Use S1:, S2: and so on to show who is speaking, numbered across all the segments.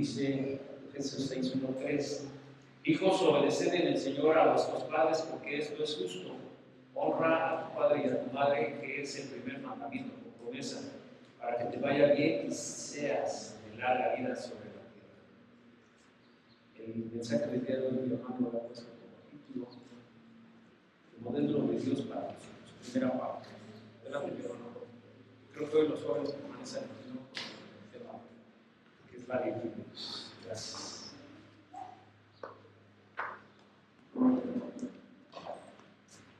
S1: dice Efesios 6:1-3: hijos, obedeced en el Señor a vuestros padres, porque esto es justo. Honra a tu padre y a tu madre, que es el primer mandamiento con promesa, para que te vaya bien y seas de larga vida sobre la tierra. El mensaje del día de hoy, mi hermano, lo ha puesto como título: el modelo de Dios para nosotros. Primera parte. Adelante, mi hermano. Creo que hoy los jóvenes permanecen en el tema, que es la Biblia. Gracias.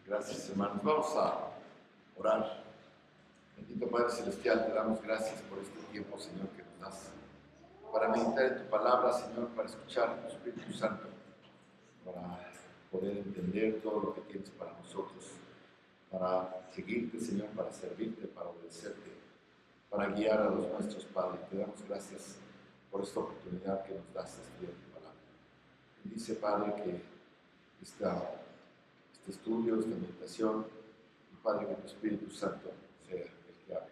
S2: Gracias, hermanos. Vamos a orar. Bendito Padre Celestial, te damos gracias por este tiempo, Señor, que nos das para meditar en tu palabra, Señor, para escuchar a tu Espíritu Santo, para poder entender todo lo que tienes para nosotros, para seguirte, Señor, para servirte, para obedecerte, para guiar a los nuestros, Padre. Te damos gracias por esta oportunidad que nos das de estudiar tu palabra. Y dice, Padre, que este estudio, esta meditación, y Padre, que tu Espíritu Santo sea el que hable.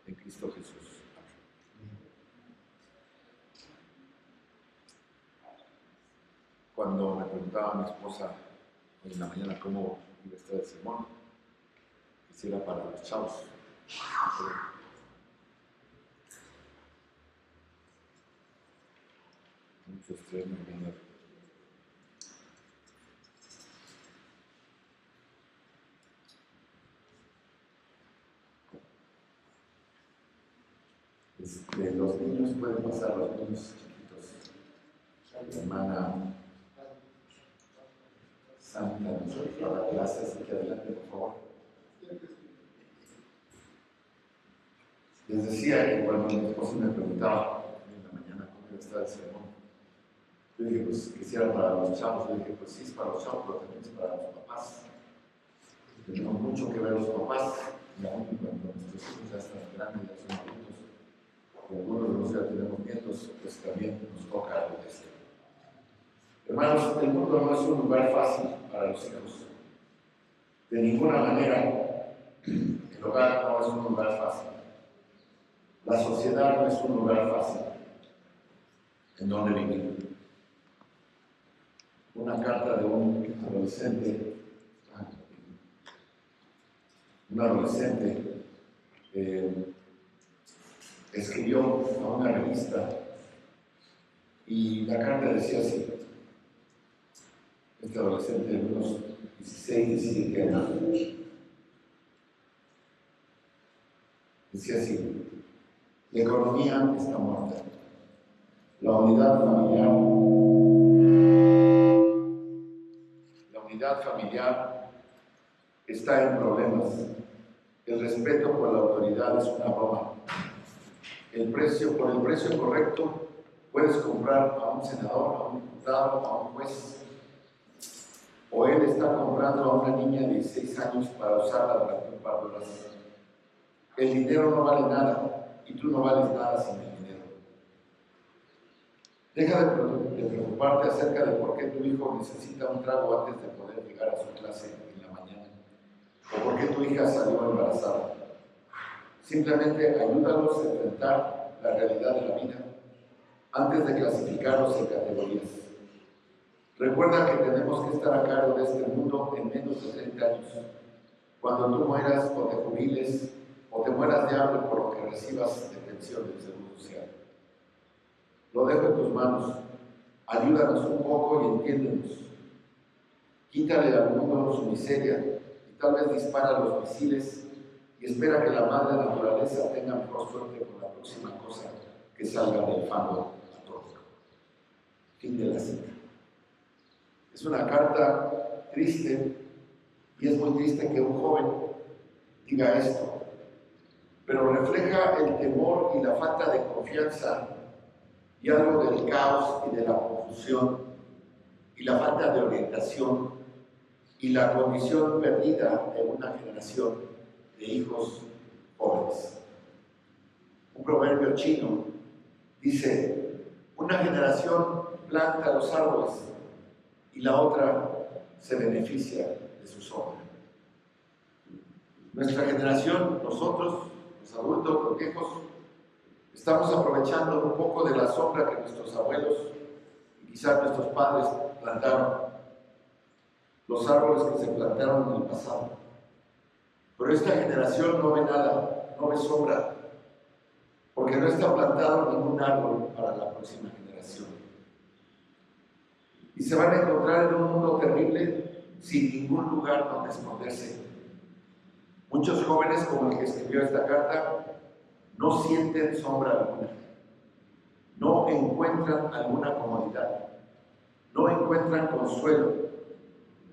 S2: En Cristo Jesús. Amén. Cuando me preguntaba mi esposa hoy en la mañana cómo iba a estar el sermón, quisiera para los chavos. Mucho estrés, me viene. Los niños pueden pasar, los niños chiquitos. La hermana Santa nos va a dar clase, así que adelante, por favor. Les decía que cuando mi esposa me preguntaba en la mañana cómo iba a estar el sermón, yo dije, pues quisiera para los chavos. Yo dije, pues sí, es para los chavos, pero también es para los papás. Tenemos mucho que ver los papás, y aún cuando nuestros hijos ya están grandes, ya son adultos, y algunos de nosotros ya tenemos nietos, pues también nos toca algo de esto. Hermanos, el mundo no es un lugar fácil para los hijos. De ninguna manera, el hogar no es un lugar fácil. La sociedad no es un lugar fácil en donde vivir. Una carta de un adolescente, escribió a una revista y la carta decía así. Este adolescente de unos 16, 17 años decía así: la economía está muerta, la unidad familiar está en problemas, el respeto por la autoridad es una broma, por el precio correcto puedes comprar a un senador, a un diputado, a un juez, o él está comprando a una niña de 16 años para usarla durante un par de horas. El dinero no vale nada y tú no vales nada sin el dinero. Deja de preocuparte acerca de por qué tu hijo necesita un trago antes de poder llegar a su clase en la mañana, o por qué tu hija salió embarazada. Simplemente ayúdalos a enfrentar la realidad de la vida antes de clasificarlos en categorías. Recuerda que tenemos que estar a cargo de este mundo en menos de 30 años. Cuando tú mueras o te jubiles o te mueras de hambre por lo que recibas de pensión del Seguro Social. Lo dejo en tus manos. Ayúdanos un poco y entiéndenos. Quítale al mundo su miseria y tal vez dispara los misiles y espera que la madre naturaleza tenga mejor suerte con la próxima cosa que salga del fango atómico. Fin de la cita. Es una carta triste y es muy triste que un joven diga esto, pero refleja el temor y la falta de confianza y algo del caos y de la confusión y la falta de orientación y la condición perdida de una generación de hijos jóvenes. Un proverbio chino dice: una generación planta los árboles y la otra se beneficia de su sombra. Nuestra generación, nosotros, los adultos, los viejos, Estamos aprovechando un poco de la sombra que nuestros abuelos y quizás nuestros padres plantaron, los árboles que se plantaron en el pasado. Pero esta generación no ve nada, no ve sombra, porque no está plantado ningún árbol para la próxima generación. Y se van a encontrar en un mundo terrible sin ningún lugar donde esconderse. Muchos jóvenes, como el que escribió esta carta, no sienten sombra alguna, no encuentran alguna comodidad, no encuentran consuelo,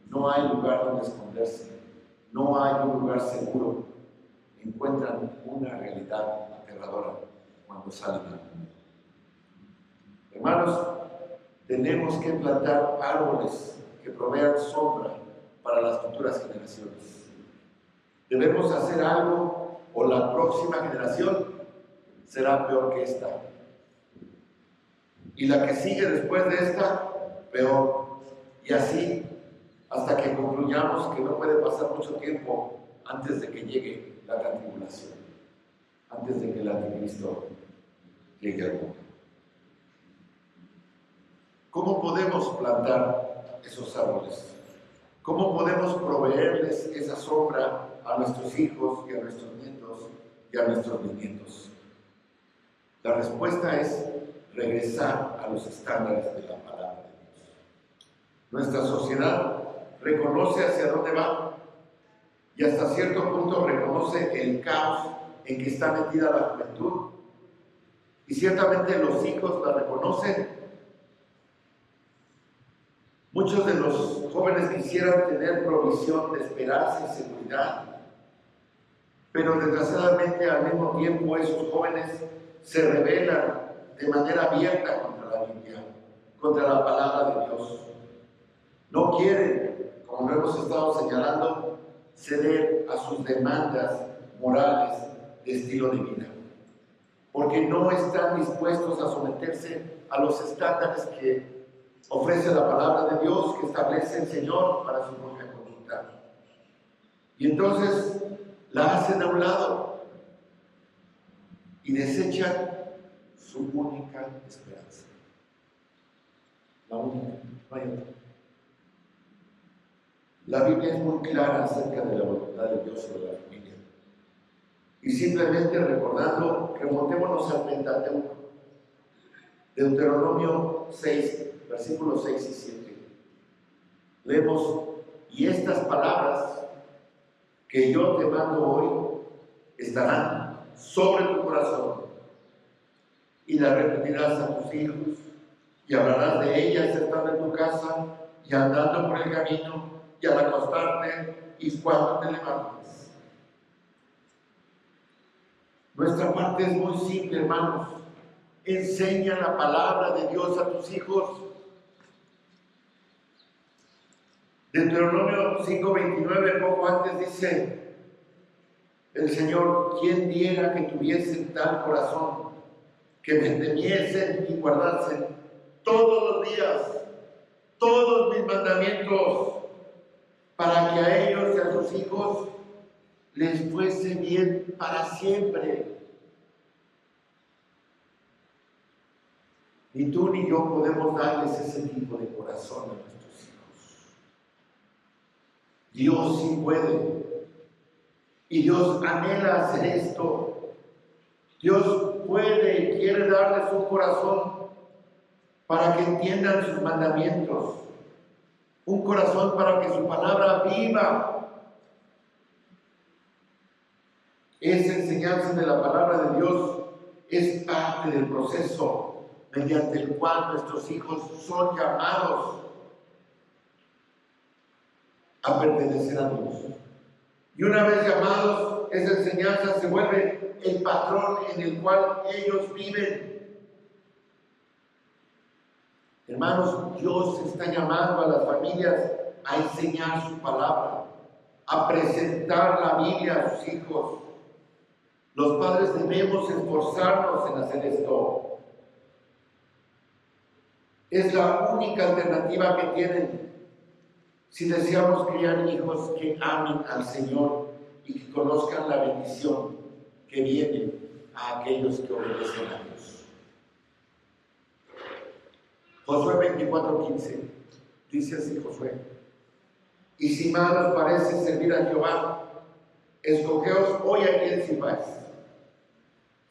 S2: no hay lugar donde esconderse, no hay un lugar seguro, encuentran una realidad aterradora cuando salen al mundo. Hermanos, tenemos que plantar árboles que provean sombra para las futuras generaciones. Debemos hacer algo o la próxima generación será peor que esta. Y la que sigue después de esta, peor. Y así hasta que concluyamos que no puede pasar mucho tiempo antes de que llegue la gran tribulación, antes de que el anticristo llegue al mundo. ¿Cómo podemos plantar esos árboles? ¿Cómo podemos proveerles esa sombra a nuestros hijos y a nuestros nietos y a nuestros bisnietos? La respuesta es regresar a los estándares de la palabra de Dios. Nuestra sociedad reconoce hacia dónde va y hasta cierto punto reconoce el caos en que está metida la juventud, y ciertamente los hijos la reconocen. Muchos de los jóvenes quisieran tener provisión de esperanza y seguridad, pero desgraciadamente al mismo tiempo esos jóvenes se rebelan de manera abierta contra la Biblia, contra la palabra de Dios. No quieren, como lo hemos estado señalando, ceder a sus demandas morales de estilo de vida, porque no están dispuestos a someterse a los estándares que ofrece la palabra de Dios, que establece el Señor para su propia conducta. Y entonces la hacen a un lado y desechan su única esperanza. La única, no hay otra. La Biblia es muy clara acerca de la voluntad de Dios sobre la familia. Y simplemente recordando, remontémonos al Pentateuco, Deuteronomio 6, versículos 6 y 7. Leemos: y estas palabras que yo te mando hoy estarán sobre tu corazón, y las repetirás a tus hijos, y hablarás de ellas estando en tu casa, y andando por el camino, y al acostarte, y cuando te levantes. Nuestra parte es muy simple, hermanos. Enseña la palabra de Dios a tus hijos. Deuteronomio 5:29, poco antes dice el Señor: ¿quién diera que tuviesen tal corazón, que me temiesen y guardasen todos los días todos mis mandamientos, para que a ellos y a sus hijos les fuese bien para siempre? Ni tú ni yo podemos darles ese tipo de corazón a nuestros hijos. Dios sí puede. Y Dios anhela hacer esto. Dios puede y quiere darles un corazón para que entiendan sus mandamientos. Un corazón para que su palabra viva. Esa enseñanza de la palabra de Dios es parte del proceso mediante el cual nuestros hijos son llamados a pertenecer a Dios. Y una vez llamados, esa enseñanza se vuelve el patrón en el cual ellos viven. Hermanos, Dios está llamando a las familias a enseñar su palabra, a presentar la Biblia a sus hijos. Los padres debemos esforzarnos en hacer esto. Es la única alternativa que tienen si deseamos criar hijos que amen al Señor y que conozcan la bendición que viene a aquellos que obedecen a Dios. Josué 24:15 dice así Josué: y si mal os parece servir a Jehová, escogeos hoy a quién sirváis.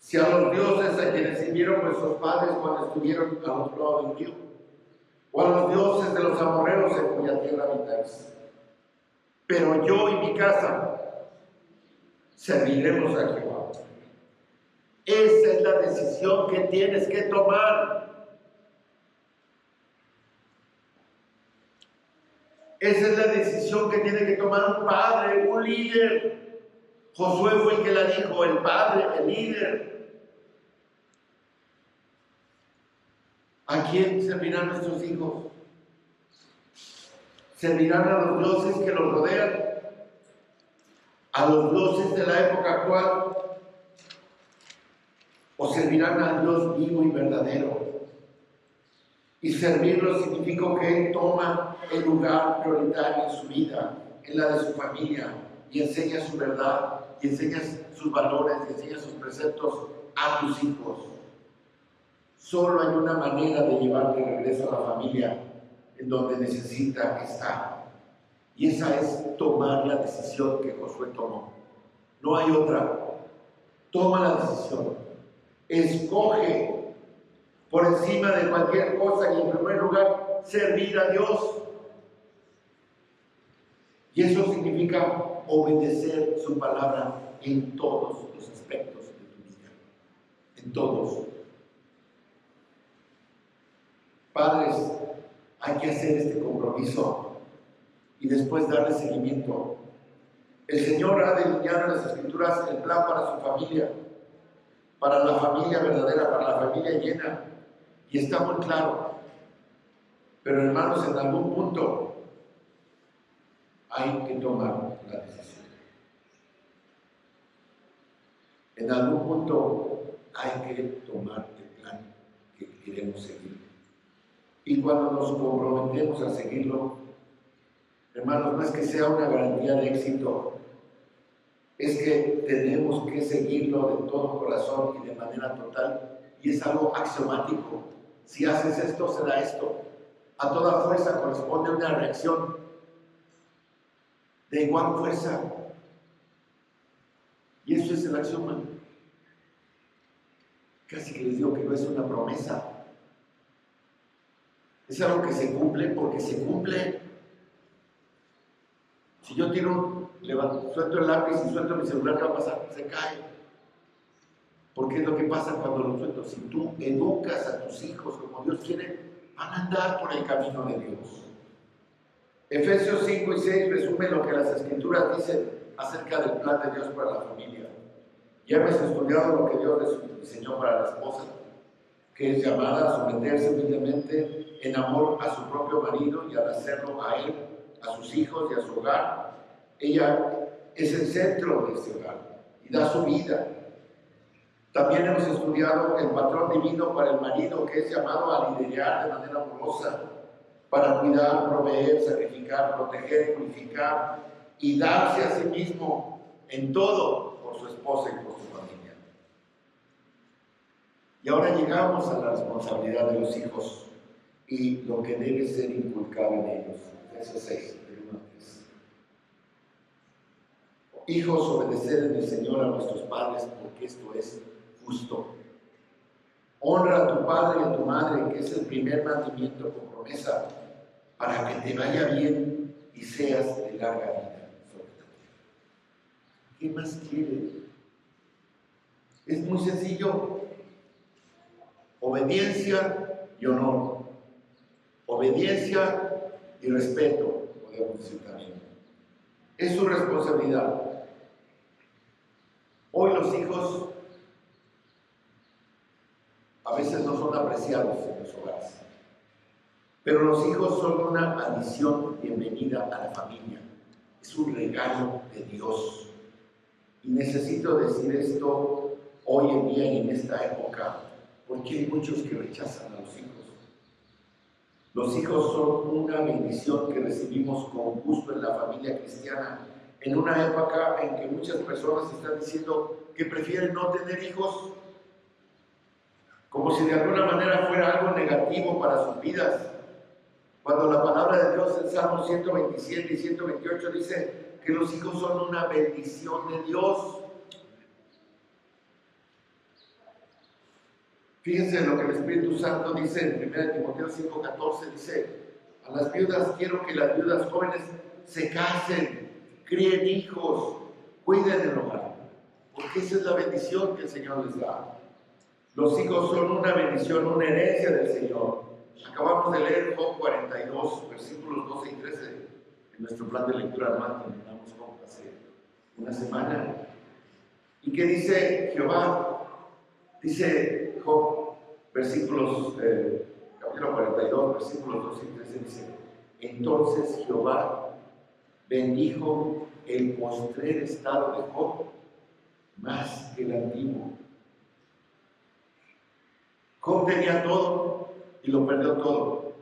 S2: Si a los dioses a quienes sirvieron vuestros padres cuando estuvieron al otro lado del río, o a los dioses de los amorreos en cuya tierra habitáis. Pero yo y mi casa serviremos a Jehová. Esa es la decisión que tienes que tomar. Esa es la decisión que tiene que tomar un padre, un líder. Josué fue el que la dijo, el padre, el líder. ¿A quién servirán nuestros hijos? ¿Servirán a los dioses que los rodean? ¿A los dioses de la época actual? ¿O servirán al Dios vivo y verdadero? Y servirlo significa que Él toma el lugar prioritario en su vida, en la de su familia, y enseña su verdad, y enseña sus valores, y enseña sus preceptos a tus hijos. Solo hay una manera de llevar de regreso a la familia en donde necesita estar. Y esa es tomar la decisión que Josué tomó. No hay otra. Toma la decisión. Escoge por encima de cualquier cosa y en primer lugar servir a Dios. Y eso significa obedecer su palabra en todos los aspectos de tu vida. En todos. Padres, hay que hacer este compromiso y después darle seguimiento. El Señor ha delineado en las Escrituras el plan para su familia, para la familia verdadera, para la familia llena, y está muy claro. Pero hermanos, en algún punto hay que tomar la decisión. En algún punto hay que tomar el plan que queremos seguir. Y cuando nos comprometemos a seguirlo, hermanos, no es que sea una garantía de éxito, es que tenemos que seguirlo de todo corazón y de manera total, y es algo axiomático. Si haces esto, será esto. A toda fuerza corresponde una reacción de igual fuerza. Y eso es el axioma. Casi que les digo que no es una promesa. Es algo que se cumple porque se cumple. Si yo suelto el lápiz y suelto mi celular, ¿qué va a pasar? Se cae. Porque es lo que pasa cuando lo suelto. Si tú educas a tus hijos como Dios quiere, van a andar por el camino de Dios. Efesios 5 y 6 resume lo que las Escrituras dicen acerca del plan de Dios para la familia. Ya hemos estudiado lo que Dios diseñó para la esposa, que es llamada a someterse humildemente en amor a su propio marido y al hacerlo a él, a sus hijos y a su hogar. Ella es el centro de este hogar y da su vida. También hemos estudiado el patrón divino para el marido, que es llamado a liderar de manera amorosa, para cuidar, proveer, sacrificar, proteger, purificar y darse a sí mismo en todo por su esposa y por su familia. Y ahora llegamos a la responsabilidad de los hijos y lo que debe ser inculcado en ellos. Efesios 6, del 1 al 3. Hijos, obedeced en el Señor a vuestros padres, porque esto es justo. Honra a tu padre y a tu madre, que es el primer mandamiento con promesa, para que te vaya bien y seas de larga vida sobre la tierra. ¿Qué más quiere? Es muy sencillo. Obediencia y honor. Obediencia y respeto, podemos decir también. Es su responsabilidad. Hoy los hijos a veces no son apreciados en los hogares, pero los hijos son una adición bienvenida a la familia. Es un regalo de Dios. Y necesito decir esto hoy en día y en esta época, porque hay muchos que rechazan a los hijos. Los hijos son una bendición que recibimos con gusto en la familia cristiana en una época en que muchas personas están diciendo que prefieren no tener hijos, como si de alguna manera fuera algo negativo para sus vidas. Cuando la palabra de Dios en Salmos 127 y 128 dice que los hijos son una bendición de Dios. Fíjense lo que el Espíritu Santo dice en 1 Timoteo 5:14, dice: a las viudas quiero que las viudas jóvenes se casen, críen hijos, cuiden el hogar, porque esa es la bendición que el Señor les da. Los hijos son una bendición, una herencia del Señor. Acabamos de leer Job 42, versículos 12 y 13, en nuestro plan de lectura anual, terminamos Job hace una semana. ¿Y qué dice Jehová? Dice Job, capítulo 42, versículos 12 y 13, dice: entonces Jehová bendijo el postrer estado de Job más que el antiguo. Job tenía todo y lo perdió todo,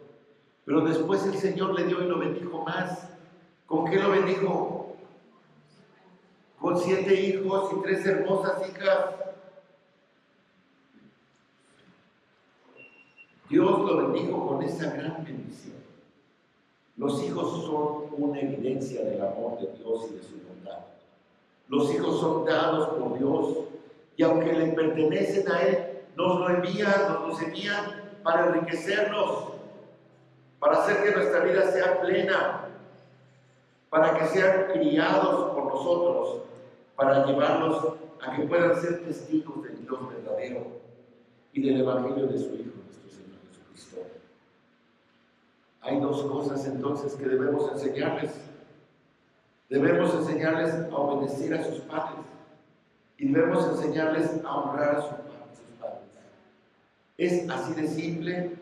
S2: pero después el Señor le dio y lo bendijo más. ¿Con qué lo bendijo? Con 7 hijos y 3 hermosas hijas. Dios lo bendijo con esa gran bendición. Los hijos son una evidencia del amor de Dios y de su bondad. Los hijos son dados por Dios, y aunque le pertenecen a Él, nos los envían para enriquecernos, para hacer que nuestra vida sea plena, para que sean criados por nosotros, para llevarlos a que puedan ser testigos del Dios verdadero y del Evangelio de su Hijo, nuestro Señor Jesucristo. Hay 2 cosas entonces que debemos enseñarles. Debemos enseñarles a obedecer a sus padres y debemos enseñarles a honrar a sus padres. Es así de simple,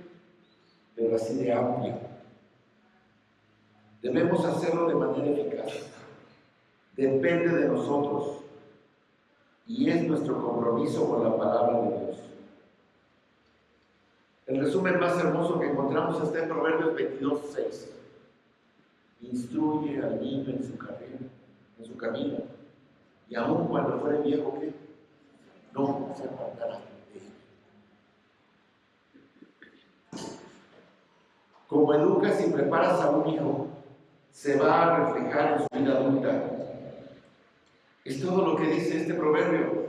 S2: pero así de amplia. Debemos hacerlo de manera eficaz. Depende de nosotros y es nuestro compromiso con la palabra de Dios. El resumen más hermoso que encontramos está en Proverbios 22:6. Instruye al niño en su camino, y aun cuando fuere viejo, ¿qué? No se apartará de él. Como educas y preparas a un hijo, se va a reflejar en su vida adulta. Es todo lo que dice este proverbio.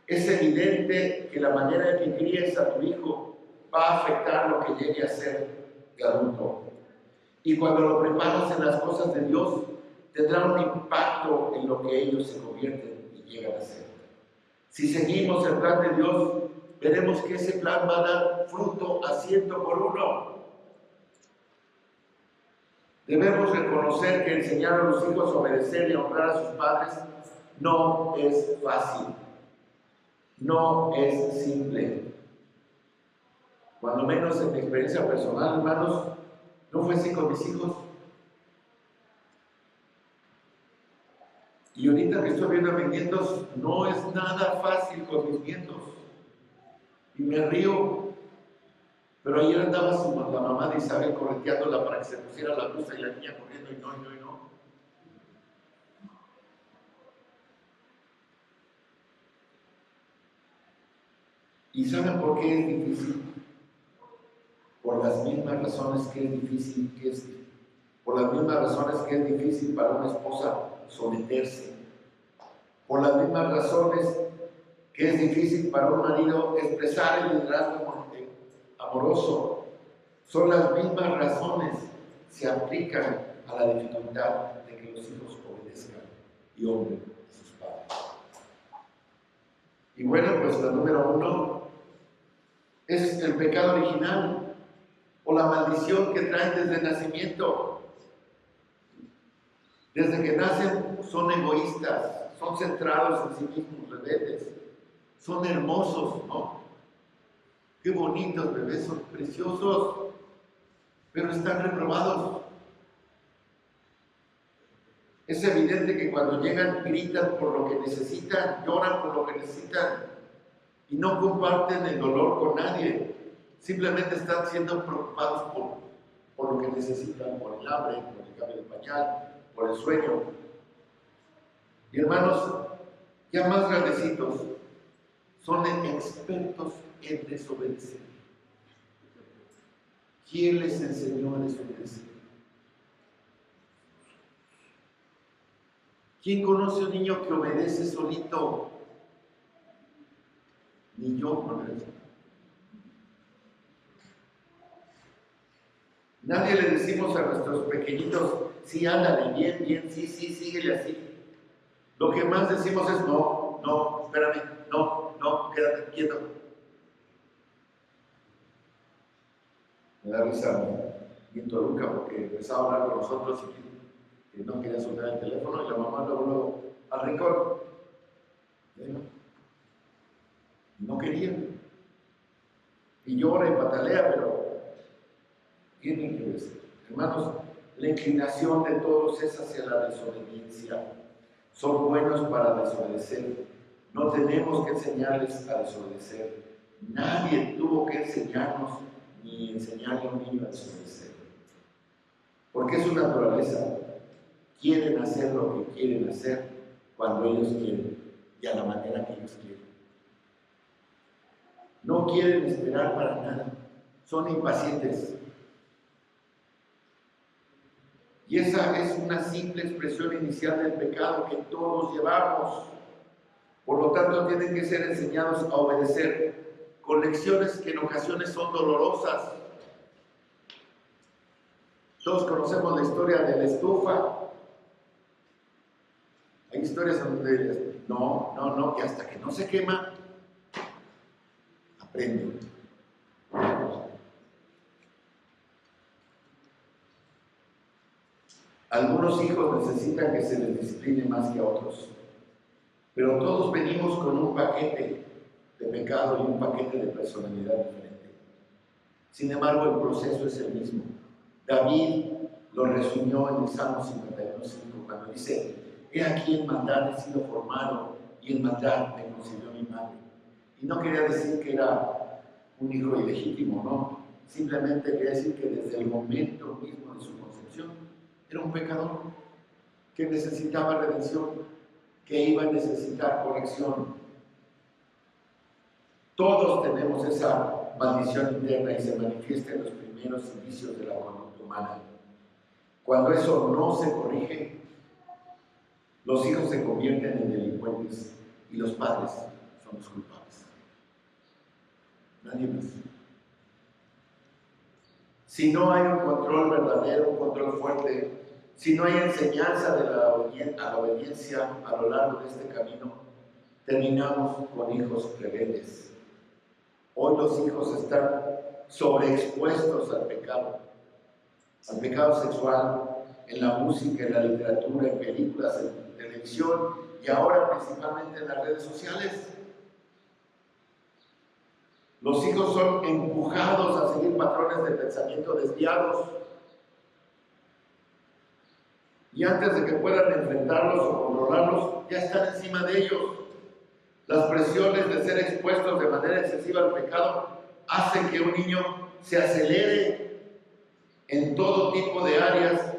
S2: Es evidente que la manera en que críes a tu hijo va a afectar lo que llegue a ser de adulto. Y cuando lo preparas en las cosas de Dios, tendrá un impacto en lo que ellos se convierten y llegan a ser. Si seguimos el plan de Dios, veremos que ese plan va a dar fruto a 100 por 1. Debemos reconocer que enseñar a los hijos a obedecer y a honrar a sus padres no es fácil, no es simple. Cuando menos en mi experiencia personal, hermanos, no fue así con mis hijos. Y ahorita que estoy viendo a mis nietos, no es nada fácil con mis nietos. Y me río. Pero ayer andaba la mamá de Isabel correteándola para que se pusiera la blusa y la niña corriendo y no. ¿Y saben por qué es difícil? Por las mismas razones que es difícil, por las mismas razones que es difícil para una esposa someterse, por las mismas razones que es difícil para un marido expresar el liderazgo amoroso. Son las mismas razones, se aplican a la dificultad de que los hijos obedezcan y honren a sus padres. Y bueno, pues la número 1 es el pecado original o la maldición que traen desde el nacimiento. Desde que nacen son egoístas, son centrados en sí mismos, rebeldes, son hermosos, ¿no? Qué bonitos bebés, son preciosos, pero están reprobados. Es evidente que cuando llegan gritan por lo que necesitan, lloran por lo que necesitan y no comparten el dolor con nadie. Simplemente están siendo preocupados por lo que necesitan, por el hambre, por el cambio de pañal, por el sueño. Y hermanos, ya más grandecitos, son expertos en desobedecer. ¿Quién les enseñó a desobedecer? ¿Quién conoce a un niño que obedece solito? Ni yo, Manuel. Nadie le decimos a nuestros pequeñitos, sí, ándale, bien, bien, sí, sí, síguele así. Lo que más decimos es, no, no, espérame, no, no, quédate quieto. Me da risa mi en Toluca porque empezaba a hablar con nosotros y no quería soltar el teléfono y la mamá luego al rincón. No quería. Y llora y patalea, pero tienen que obedecer. Hermanos, la inclinación de todos es hacia la desobediencia. Son buenos para desobedecer. No tenemos que enseñarles a desobedecer. Nadie tuvo que enseñarnos ni enseñarle a un niño a desobedecer. Porque es su naturaleza. Quieren hacer lo que quieren hacer cuando ellos quieren y a la manera que ellos quieren. No quieren esperar para nada. Son impacientes. Y esa es una simple expresión inicial del pecado que todos llevamos. Por lo tanto, tienen que ser enseñados a obedecer con lecciones que en ocasiones son dolorosas. Todos conocemos la historia de la estufa. Hay historias donde no, y hasta que no se quema, aprende. Algunos hijos necesitan que se les discipline más que a otros, pero todos venimos con un paquete de pecado y un paquete de personalidad diferente. Sin embargo, el proceso es el mismo. David lo resumió en el Salmo 51:5 cuando dice: he aquí en maldad he sido formado y en maldad me concibió mi madre. Y no quería decir que era un hijo ilegítimo, no. Simplemente quería decir que desde el momento mismo de su concepción era un pecador que necesitaba redención, que iba a necesitar corrección. Todos tenemos esa maldición interna y se manifiesta en los primeros indicios de la conducta humana. Cuando eso no se corrige, los hijos se convierten en delincuentes y los padres son los culpables. Nadie más. Si no hay un control verdadero, un control fuerte, si no hay enseñanza de la obediencia a lo largo de este camino, terminamos con hijos rebeldes. Hoy los hijos están sobreexpuestos al pecado sexual, en la música, en la literatura, en películas, en televisión y ahora principalmente en las redes sociales. Los hijos son empujados a seguir patrones de pensamiento desviados. Y antes de que puedan enfrentarlos o controlarlos, ya están encima de ellos. Las presiones de ser expuestos de manera excesiva al pecado hacen que un niño se acelere en todo tipo de áreas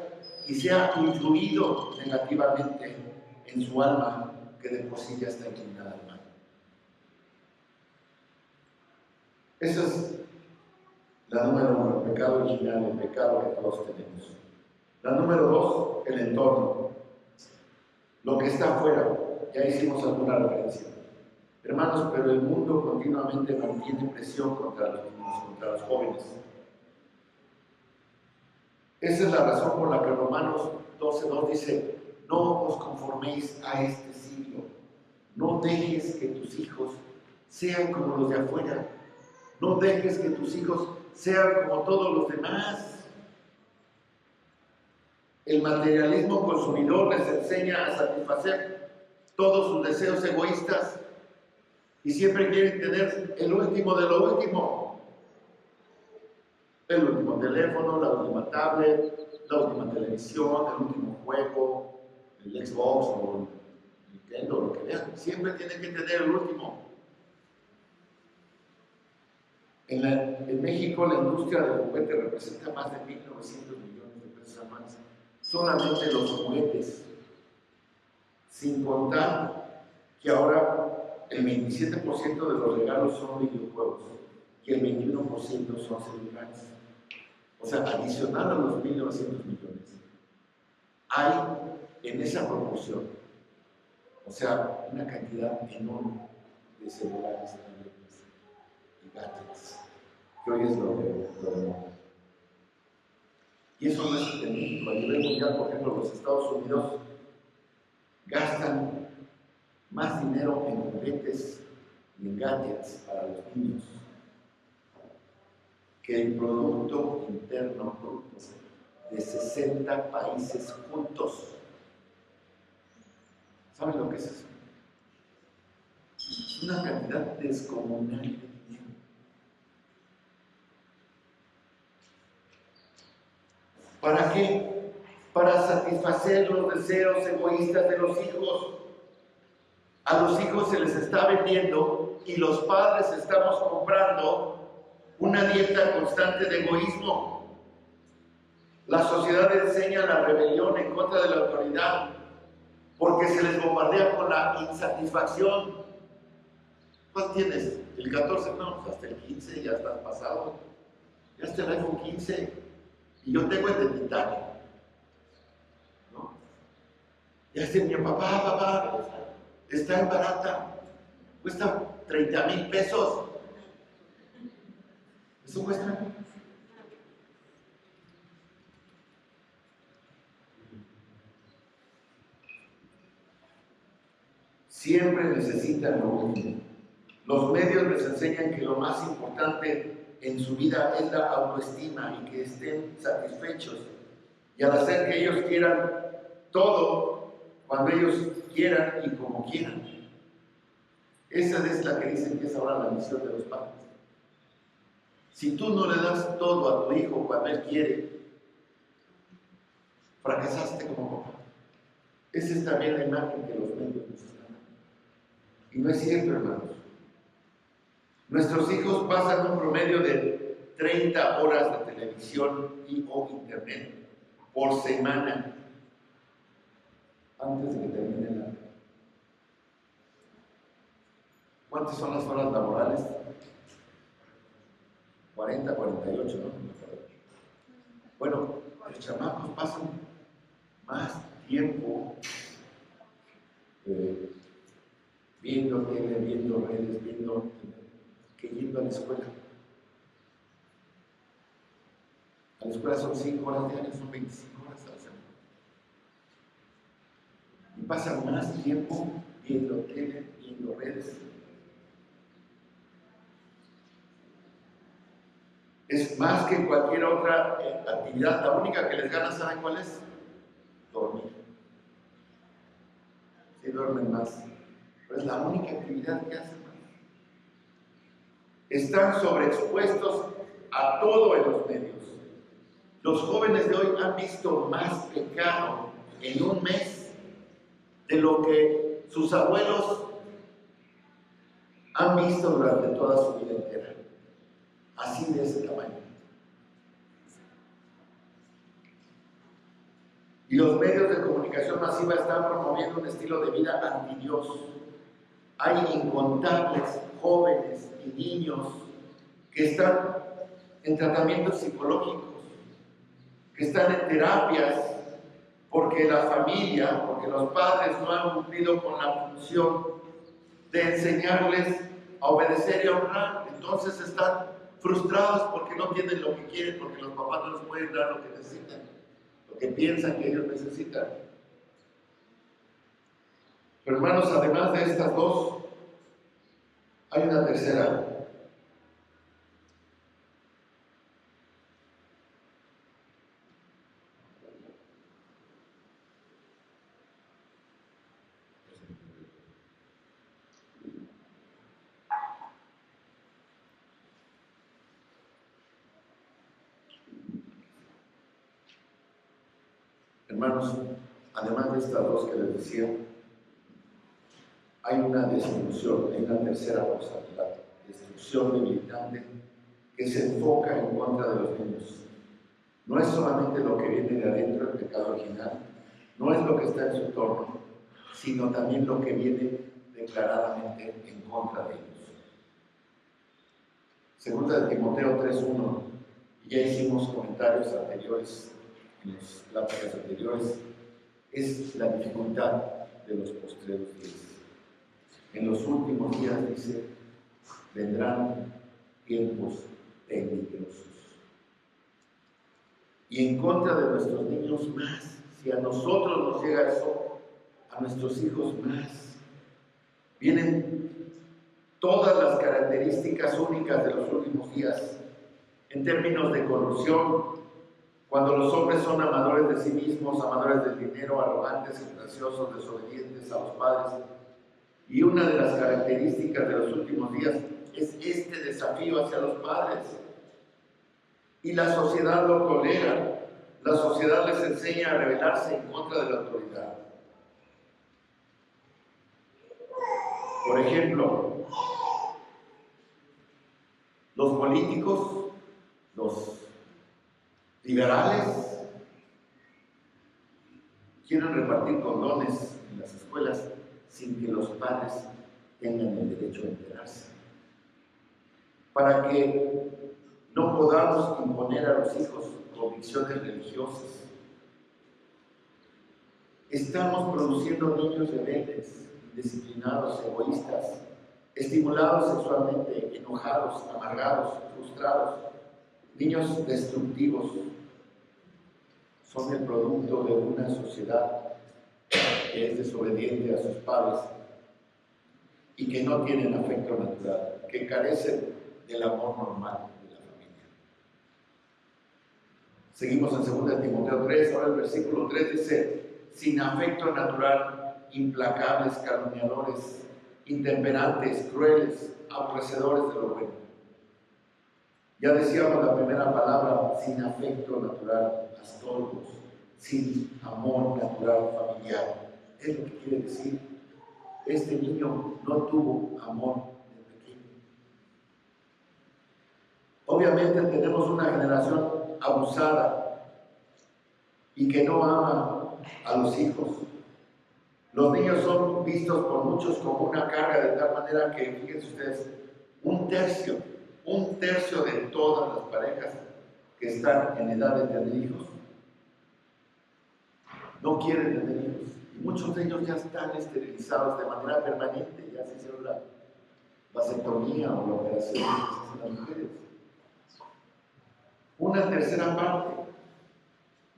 S2: y sea influido negativamente en su alma, que de por sí ya está inclinada al mal. Esa es la número uno, el pecado original, el pecado que todos tenemos. La número dos, el entorno. Lo que está afuera, ya hicimos alguna referencia. Hermanos, pero el mundo continuamente mantiene presión contra los niños, contra los jóvenes. Esa es la razón por la que Romanos 12:2 dice: no os conforméis a este siglo, no dejes que tus hijos sean como los de afuera, no dejes que tus hijos sean como todos los demás. El materialismo consumidor les enseña a satisfacer todos sus deseos egoístas y siempre quieren tener el último de lo último. El último teléfono, la última tablet, la última televisión, el último juego, el Xbox o el Nintendo, lo que vean. Siempre tienen que tener el último. En México la industria del juguete representa más de 1.900 millones de pesos anuales. Solamente los juguetes. Sin contar que ahora el 27% de los regalos son videojuegos y el 21% son celulares. O sea, adicional a los 1.900 millones, hay en esa proporción, o sea, una cantidad enorme de celulares, tabletas y gadgets, que hoy es lo de moda. Y eso no es en México. A nivel mundial, por ejemplo, los Estados Unidos gastan más dinero en juguetes y en gadgets para los niños que el Producto Interno Bruto de 60 países juntos. ¿Saben lo que es eso? Es una cantidad descomunal de dinero. ¿Para qué? Para satisfacer los deseos egoístas de los hijos. A los hijos se les está vendiendo y los padres estamos comprando una dieta constante de egoísmo. La sociedad enseña la rebelión en contra de la autoridad porque se les bombardea con la insatisfacción. ¿Cuál tienes? ¿El 14? No, hasta el 15 ya estás pasado. Ya está el iPhone 15 y yo tengo el de titanio, ¿no? Ya está mi papá, está en barata, cuesta 30,000 pesos. ¿Eso cuesta? Siempre necesitan lo último. Los medios les enseñan que lo más importante en su vida es la autoestima y que estén satisfechos. Y al hacer que ellos quieran todo, cuando ellos quieran y como quieran. Esa es la que dicen que es ahora la misión de los padres. Si tú no le das todo a tu hijo cuando él quiere, fracasaste como papá. Esa es también la imagen que los medios nos están dando. Y no es cierto, hermanos. Nuestros hijos pasan un promedio de 30 horas de televisión y o internet por semana antes de que termine la... ¿Cuántas son las horas laborales? 40, 48, ¿no? Bueno, los chamacos pasan más tiempo viendo tele, viendo redes, que yendo a la escuela. A la escuela son 5 horas diarias, son 25 horas a la semana. Y pasan más tiempo viendo tele, viendo redes. Es más que cualquier otra actividad. La única que les gana, ¿saben cuál es? Dormir. Sí, duermen más. Pero es la única actividad que hacen. Están sobreexpuestos a todo en los medios. Los jóvenes de hoy han visto más pecado en un mes de lo que sus abuelos han visto durante toda su vida entera. Así de ese tamaño. Y los medios de comunicación masiva están promoviendo un estilo de vida anti-Dios. Hay incontables jóvenes y niños que están en tratamientos psicológicos, que están en terapias porque la familia, porque los padres no han cumplido con la función de enseñarles a obedecer y a honrar. Entonces están frustrados porque no tienen lo que quieren, porque los papás no les pueden dar lo que necesitan, lo que piensan que ellos necesitan. Pero hermanos, además de estas dos, hay una tercera. Hermanos, además de estas dos que les decía, hay una destrucción, hay una tercera cosa, la destrucción debilitante que se enfoca en contra de los niños. No es solamente lo que viene de adentro, el pecado original, no es lo que está en su entorno, sino también lo que viene declaradamente en contra de ellos. Segunda de Timoteo 3:1, ya hicimos comentarios anteriores, en las pláticas anteriores, es la dificultad de los postreros días. En los últimos días, dice, vendrán tiempos peligrosos. Y en contra de nuestros niños más, si a nosotros nos llega eso, a nuestros hijos más. Vienen todas las características únicas de los últimos días, en términos de corrupción, cuando los hombres son amadores de sí mismos, amadores del dinero, arrogantes, graciosos, desobedientes a los padres. Y una de las características de los últimos días es este desafío hacia los padres. Y la sociedad lo tolera. La sociedad les enseña a rebelarse en contra de la autoridad. Por ejemplo, los políticos, los liberales, quieren repartir condones en las escuelas sin que los padres tengan el derecho a enterarse. Para que no podamos imponer a los hijos convicciones religiosas. Estamos produciendo niños rebeldes, indisciplinados, egoístas, estimulados sexualmente, enojados, amargados, frustrados, niños destructivos. Son el producto de una sociedad que es desobediente a sus padres y que no tienen afecto natural, que carecen del amor normal de la familia. Seguimos en 2 Timoteo 3, ahora el versículo 3 dice: sin afecto natural, implacables, calumniadores, intemperantes, crueles, aborrecedores de lo bueno. Ya decíamos la primera palabra, sin afecto natural, astólogos, sin amor natural familiar. Es lo que quiere decir. Este niño no tuvo amor de pequeño. Obviamente tenemos una generación abusada y que no ama a los hijos. Los niños son vistos por muchos como una carga de tal manera que, fíjense ustedes, un tercio de todas las parejas que están en edad de tener hijos no quieren tener hijos. Y muchos de ellos ya están esterilizados de manera permanente, ya se hicieron la vasectomía o la operación que se hacen las mujeres. Una tercera parte,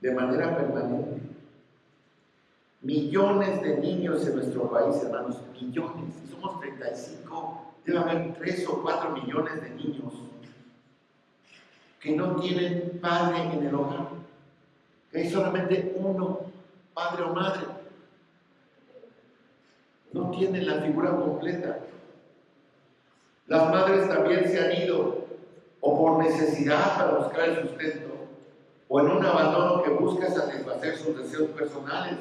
S2: de manera permanente. Millones de niños en nuestro país, hermanos, millones. Si somos 35, debe haber 3 o 4 millones de niños que no tienen padre en el hogar. Que hay solamente uno, padre o madre. No tienen la figura completa. Las madres también se han ido, o por necesidad para buscar el sustento, o en un abandono que busca satisfacer sus deseos personales,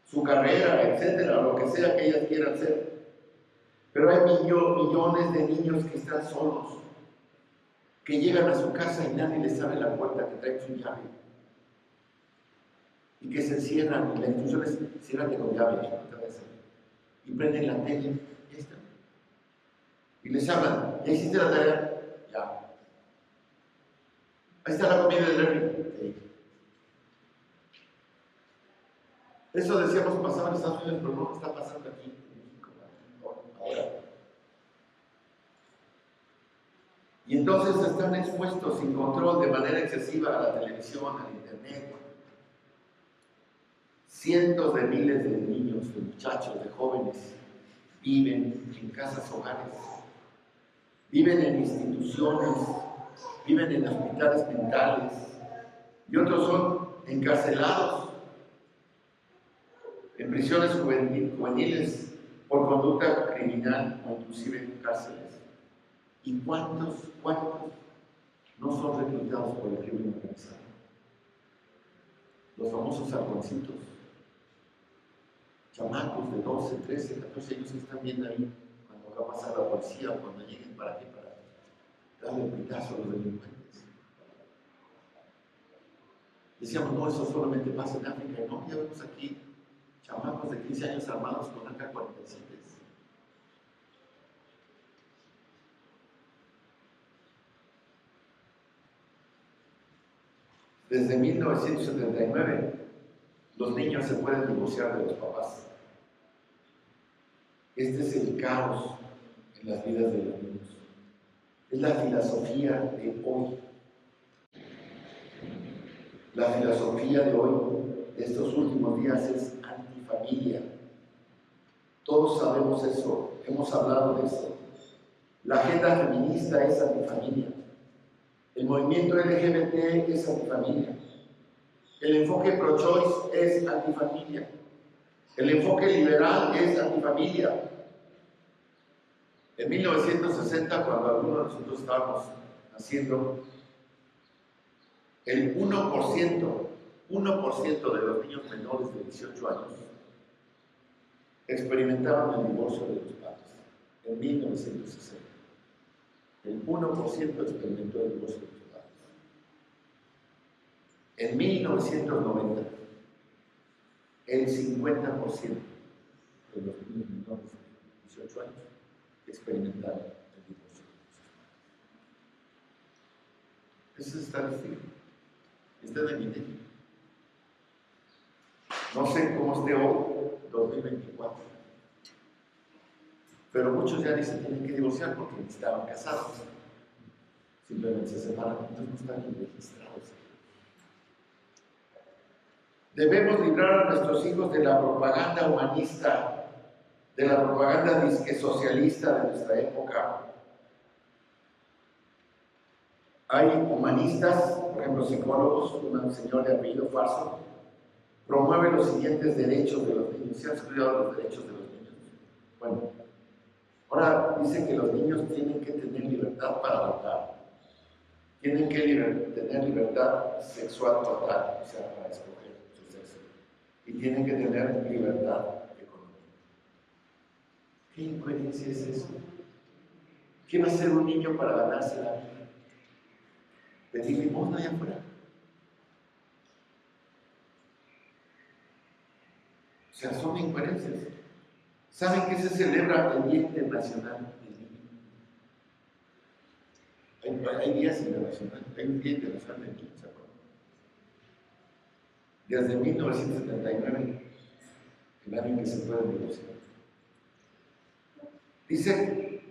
S2: su carrera, etcétera, lo que sea que ellas quieran ser. Pero hay millones de niños que están solos, que llegan a su casa y nadie les abre la puerta, que traen su llave, y que se encierran, y la instrucción es: ciérrate con llave, y prenden la tele, y ahí está. Y les hablan: ¿ya hiciste la tarea? Ya. Ahí está la comida del refri. Sí. Eso decíamos pasaba en Estados Unidos, pero no está pasando aquí en México ahora. Y entonces están expuestos sin control de manera excesiva a la televisión, al internet. Cientos de miles de niños, de muchachos, de jóvenes viven en casas hogares, viven en instituciones, viven en hospitales mentales, y otros son encarcelados en prisiones juveniles por conducta criminal o inclusive en cárceles. ¿Y cuántos no son reclutados por el crimen organizado? Los famosos halconcitos, chamacos de 12, 13, 14 años que están viendo ahí cuando va a pasar la policía, cuando lleguen para aquí, para darle el pitazo a los delincuentes. Decíamos: no, eso solamente pasa en África. No, ya vemos aquí chamacos de 15 años armados con AK-47. Desde 1979, los niños se pueden divorciar de los papás. Este es el caos en las vidas de los niños. Es la filosofía de hoy. La filosofía de hoy, de estos últimos días, es antifamilia. Todos sabemos eso, hemos hablado de eso. La agenda feminista es antifamilia. El movimiento LGBT es antifamilia. El enfoque pro-choice es antifamilia. El enfoque liberal es antifamilia. En 1960, cuando algunos de nosotros estábamos naciendo, el 1% de los niños menores de 18 años experimentaban el divorcio de los padres. En 1960. El 1% experimentó el divorcio de los padres. En 1990, el 50% de los niños menores de 18 años experimentaron el divorcio de sus padres. Esa es estadística. Está de INEGI. No sé cómo esté hoy, 2024. Pero muchos ya ni se tienen que divorciar porque estaban casados. Simplemente se separan, entonces no están ni registrados. Debemos librar a nuestros hijos de la propaganda humanista, de la propaganda disque socialista de nuestra época. Hay humanistas, por ejemplo psicólogos, un señor de apellido Farso, promueve los siguientes derechos de los niños. ¿Se han estudiado los derechos de los niños? Bueno, ahora dice que los niños tienen que tener libertad para votar, tienen que tener libertad sexual total, o sea, para escoger su sexo, y tienen que tener libertad económica. ¿Qué incoherencia es eso? ¿Qué va a hacer un niño para ganarse la vida? ¿Pedir limosna allá afuera? O sea, son incoherencias. ¿Saben qué se celebra el Día Internacional del Niño? Hay días internacionales, hay un Día Internacional del Niño, ¿se acuerdan? Desde 1979, el año en que se puede divorciar. Dice,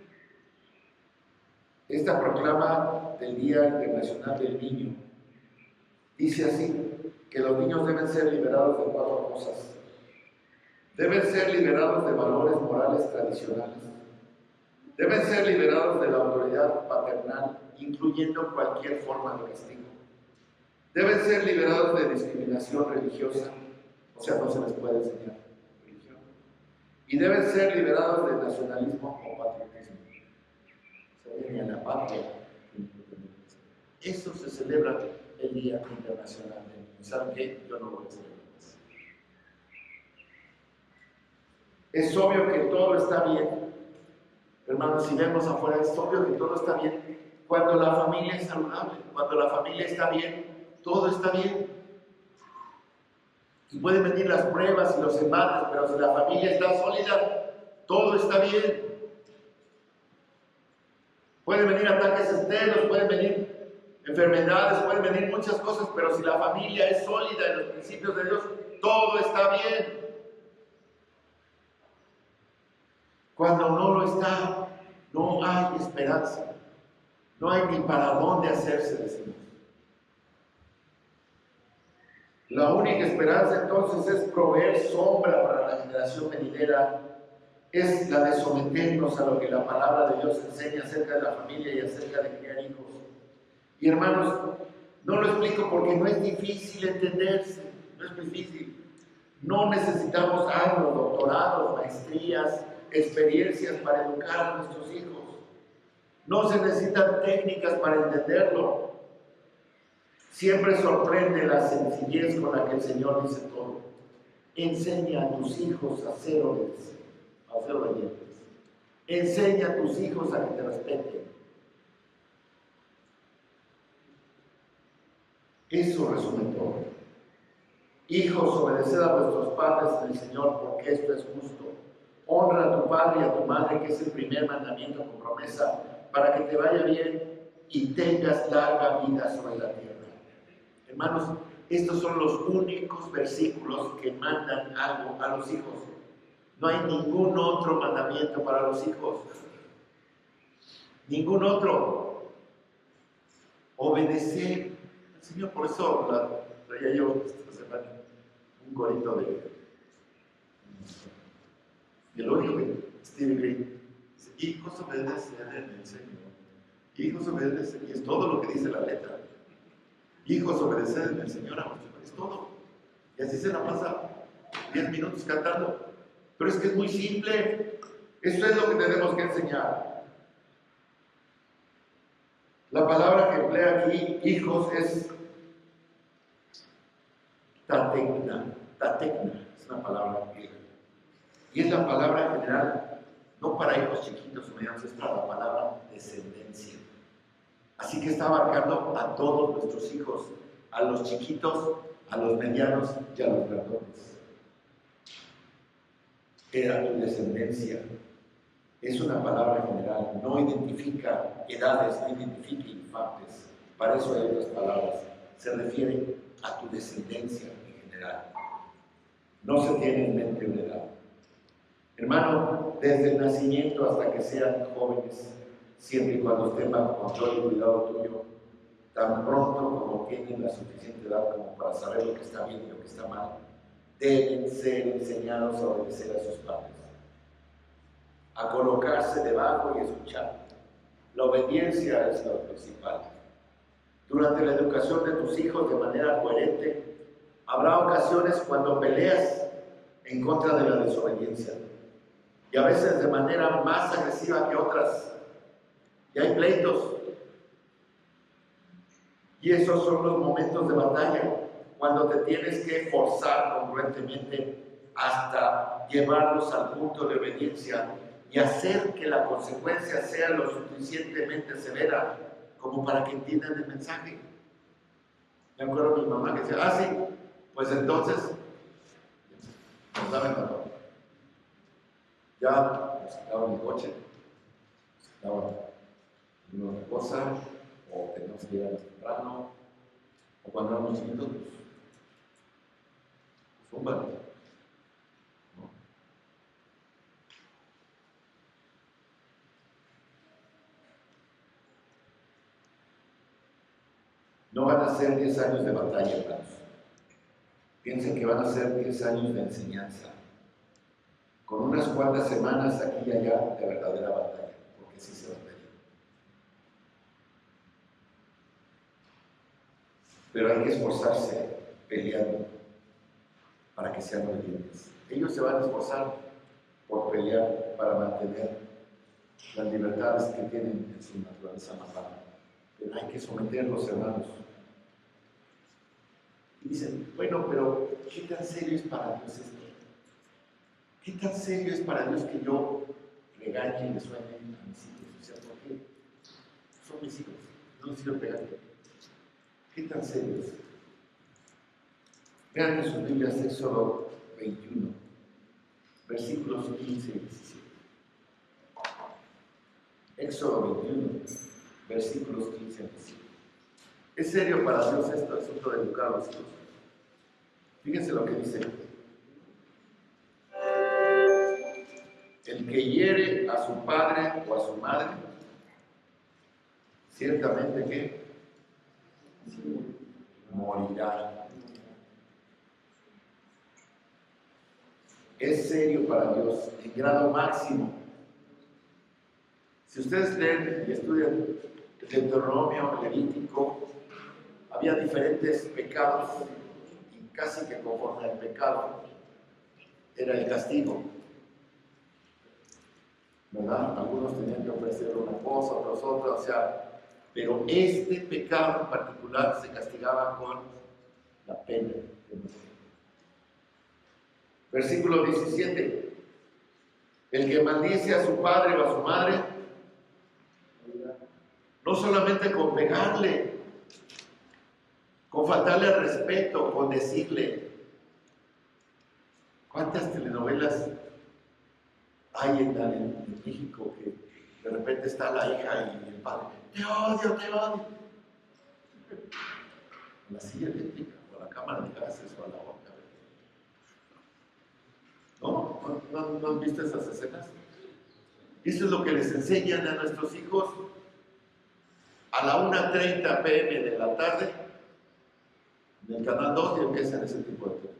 S2: esta proclama del Día Internacional del Niño, dice así, que los niños deben ser liberados de 4 cosas. Deben ser liberados de valores morales tradicionales. Deben ser liberados de la autoridad paternal, incluyendo cualquier forma de castigo. Deben ser liberados de discriminación religiosa, o sea, no se les puede enseñar religión. Y deben ser liberados de nacionalismo o patriotismo. Se viene a la patria. Eso se celebra el Día Internacional del Niño. ¿Saben qué? Yo no lo voy a celebrar más. Es obvio que todo está bien. Hermanos, si vemos afuera, es obvio que todo está bien. Cuando la familia es saludable, cuando la familia está bien, todo está bien. Y pueden venir las pruebas y los embates, pero si la familia está sólida, todo está bien. Pueden venir ataques externos, pueden venir enfermedades, pueden venir muchas cosas, pero si la familia es sólida en los principios de Dios, todo está bien. Cuando no lo está, no hay esperanza. No hay ni para dónde hacerse, decimos. La única esperanza entonces es proveer sombra para la generación venidera, es la de someternos a lo que la palabra de Dios enseña acerca de la familia y acerca de criar hijos. Y hermanos, no lo explico porque no es difícil entenderse, no es difícil. No necesitamos años, doctorados, maestrías, experiencias para educar a nuestros hijos. No se necesitan técnicas para entenderlo. Siempre sorprende la sencillez con la que el Señor dice todo. Enseña a tus hijos a ser obedientes. Enseña a tus hijos a que te respeten. Eso resume todo. Hijos, obedeced a vuestros padres en el Señor, porque esto es justo. Honra a tu padre y a tu madre, que es el primer mandamiento con promesa, para que te vaya bien y tengas larga vida sobre la tierra. Hermanos, estos son los únicos versículos que mandan algo a los hijos. No hay ningún otro mandamiento para los hijos. Ningún otro. Obedecer al Señor. Por eso traía yo esta semana un corito de lo único que Steve Green dice: hijos, obedecen en el Señor. Hijos, obedecen, y es todo lo que dice la letra. Hijos, obedeced en el Señor a vuestros padres, es todo. Y así se la pasa 10 minutos cantando. Pero es que es muy simple. Eso es lo que tenemos que enseñar. La palabra que emplea aquí, hijos, es tatekna. Tatekna es una palabra griega. Y es la palabra general, no para hijos chiquitos o medianos, es para la palabra descendencia. Así que está abarcando a todos nuestros hijos, a los chiquitos, a los medianos y a los grandotes. Era tu descendencia. Es una palabra general, no identifica edades, no identifica infantes. Para eso hay otras palabras. Se refiere a tu descendencia en general. No se tiene en mente una edad. Hermano, desde el nacimiento hasta que sean jóvenes, siempre y cuando estén bajo control y cuidado tuyo, tan pronto como tienen la suficiente edad como para saber lo que está bien y lo que está mal, deben ser enseñados a obedecer a sus padres, a colocarse debajo y escuchar. La obediencia es lo principal. Durante la educación de tus hijos de manera coherente, habrá ocasiones cuando peleas en contra de la desobediencia, y a veces de manera más agresiva que otras. Y hay pleitos. Y esos son los momentos de batalla, cuando te tienes que forzar congruentemente hasta llevarlos al punto de obediencia y hacer que la consecuencia sea lo suficientemente severa como para que entiendan el mensaje. Me acuerdo de mi mamá que decía: sí, pues entonces nos daban valor. Ya nos quitaban el coche, nos quitaban una cosa, o teníamos que ir más temprano, o cuando éramos chiquitos, pues zúmbale, ¿no? No van a ser 10 años de batalla, hermanos. Piensen que van a ser 10 años de enseñanza, con unas cuantas semanas aquí y allá de verdadera batalla, porque sí se batalla. Pero hay que esforzarse peleando para que sean obedientes. Ellos se van a esforzar por pelear para mantener las libertades que tienen en su naturaleza materna. Pero hay que someterlos, hermanos. Y dicen: bueno, pero ¿qué tan serio es para Dios esto? ¿Qué tan serio es para Dios que yo regañe y le suene a mis hijos? O sea, ¿por qué? Son mis hijos, no les quiero pegar. ¿Qué tan serio es? Vean en sus Biblias Éxodo 21, versículos 15 y 17. Éxodo 21, versículos 15 y 17. ¿Es serio para Dios esto, el asunto de educar a los hijos? Fíjense lo que dice: el que hiere a su padre o a su madre, ciertamente que morirá. Es serio para Dios, en grado máximo. Si ustedes leen y estudian el Deuteronomio, el Levítico, había diferentes pecados, y casi que conforme al pecado era el castigo, ¿verdad? Algunos tenían que ofrecer una cosa, otros otra, o sea, pero este pecado en particular se castigaba con la pena de muerte. Versículo 17: el que maldice a su padre o a su madre, no solamente con pegarle, con faltarle al respeto, con decirle ¿Cuántas telenovelas hay en México que de repente está la hija y el padre? Te odio, te odio. La silla eléctrica, o la cámara de gases, o a la boca. ¿No han visto esas escenas? Eso es lo que les enseñan a nuestros hijos a la 1:30 p.m. de la tarde en el Canal 2 y empiezan ese tipo de telenovelas.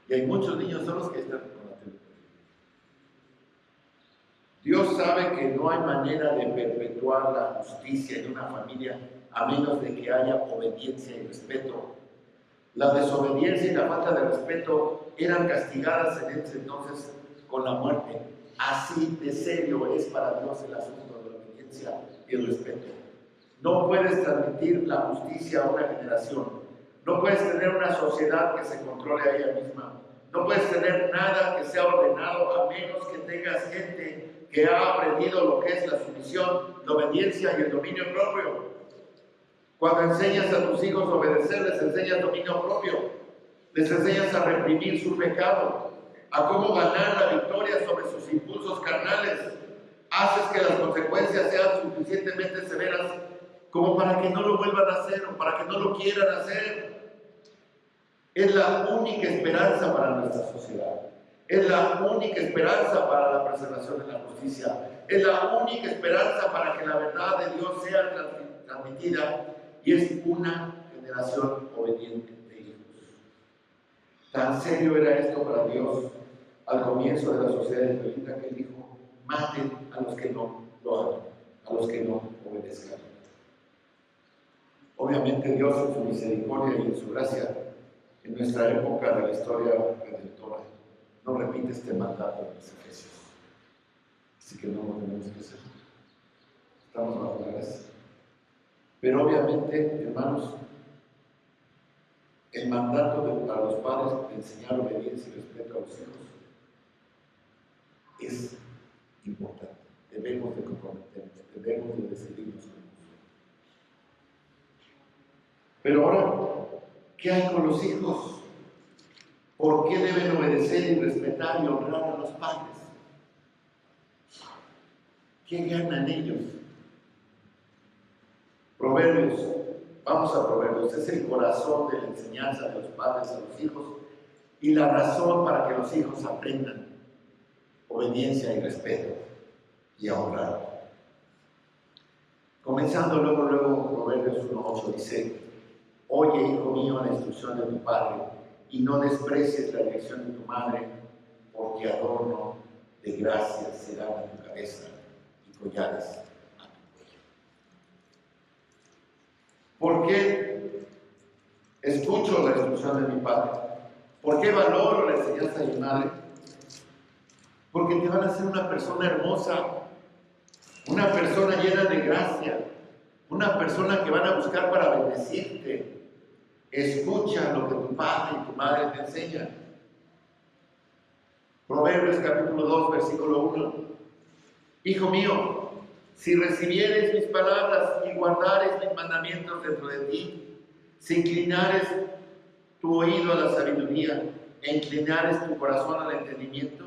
S2: Y hay muchos niños solos que están con la televisión. Dios sabe que no hay manera de perpetuar la justicia en una familia a menos de que haya obediencia y respeto. La desobediencia y la falta de respeto eran castigadas en ese entonces con la muerte. Así de serio es para Dios el asunto de la obediencia y el respeto. No puedes transmitir la justicia a una generación. No puedes tener una sociedad que se controle a ella misma. No puedes tener nada que sea ordenado a menos que tengas gente que ha aprendido lo que es la sumisión, la obediencia y el dominio propio. Cuando enseñas a tus hijos a obedecer, les enseñas dominio propio. Les enseñas a reprimir su pecado, a cómo ganar la victoria sobre sus impulsos carnales. Haces que las consecuencias sean suficientemente severas como para que no lo vuelvan a hacer o para que no lo quieran hacer. Es la única esperanza para nuestra sociedad. Es la única esperanza para la preservación de la justicia. Es la única esperanza para que la verdad de Dios sea transmitida. Y es una generación obediente de hijos. Tan serio era esto para Dios al comienzo de la sociedad israelita que dijo: maten a los que no lo hagan, a los que no obedezcan. Obviamente Dios en su misericordia y en su gracia, en nuestra época de la historia redentora, no repite este mandato de los Efesios. Así que no lo tenemos que hacer. Estamos bajo la gracia. Pero obviamente, hermanos, el mandato para los padres de enseñar obediencia y respeto a los hijos es importante. Debemos de comprometernos, debemos de decidirnos con eso. Pero ahora, ¿qué hay con los hijos? ¿Por qué deben obedecer y respetar y honrar a los padres? ¿Qué ganan ellos? Proverbios, vamos a Proverbios, es el corazón de la enseñanza de los padres a los hijos y la razón para que los hijos aprendan obediencia y respeto y a honrar. Comenzando luego Proverbios 1:8 dice: oye, hijo mío, la instrucción de tu padre y no desprecies la dirección de tu madre, porque adorno de gracia serán a tu cabeza y collares a tu cuello. ¿Por qué escucho la instrucción de mi padre? ¿Por qué valoro la enseñanza de mi madre? Porque te van a hacer una persona hermosa, una persona llena de gracia, una persona que van a buscar para bendecirte. Escucha lo que tu padre y tu madre te enseñan. Proverbios capítulo 2, versículo 1. Hijo mío, si recibieres mis palabras y guardares mis mandamientos dentro de ti, si inclinares tu oído a la sabiduría e inclinares tu corazón al entendimiento.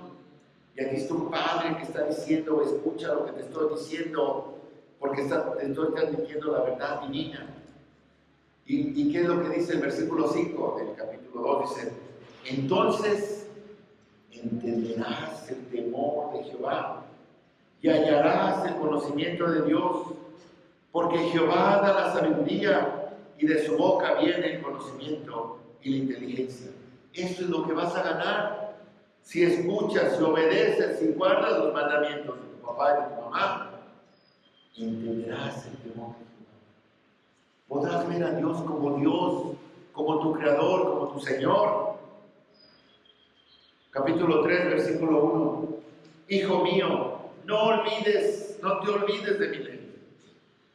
S2: Y aquí está un padre que está diciendo: escucha lo que te estoy diciendo, porque te estoy transmitiendo la verdad divina. ¿Y qué es lo que dice el versículo 5 del capítulo 2? Dice: entonces entenderás el temor de Jehová y hallarás el conocimiento de Dios, porque Jehová da la sabiduría y de su boca viene el conocimiento y la inteligencia. Esto es lo que vas a ganar si escuchas, si obedeces, si guardas los mandamientos de tu papá y de tu mamá. Entenderás el temor de Jehová. Podrás ver a Dios, como tu creador, como tu Señor. Capítulo 3, versículo 1. Hijo mío, no te olvides de mi ley,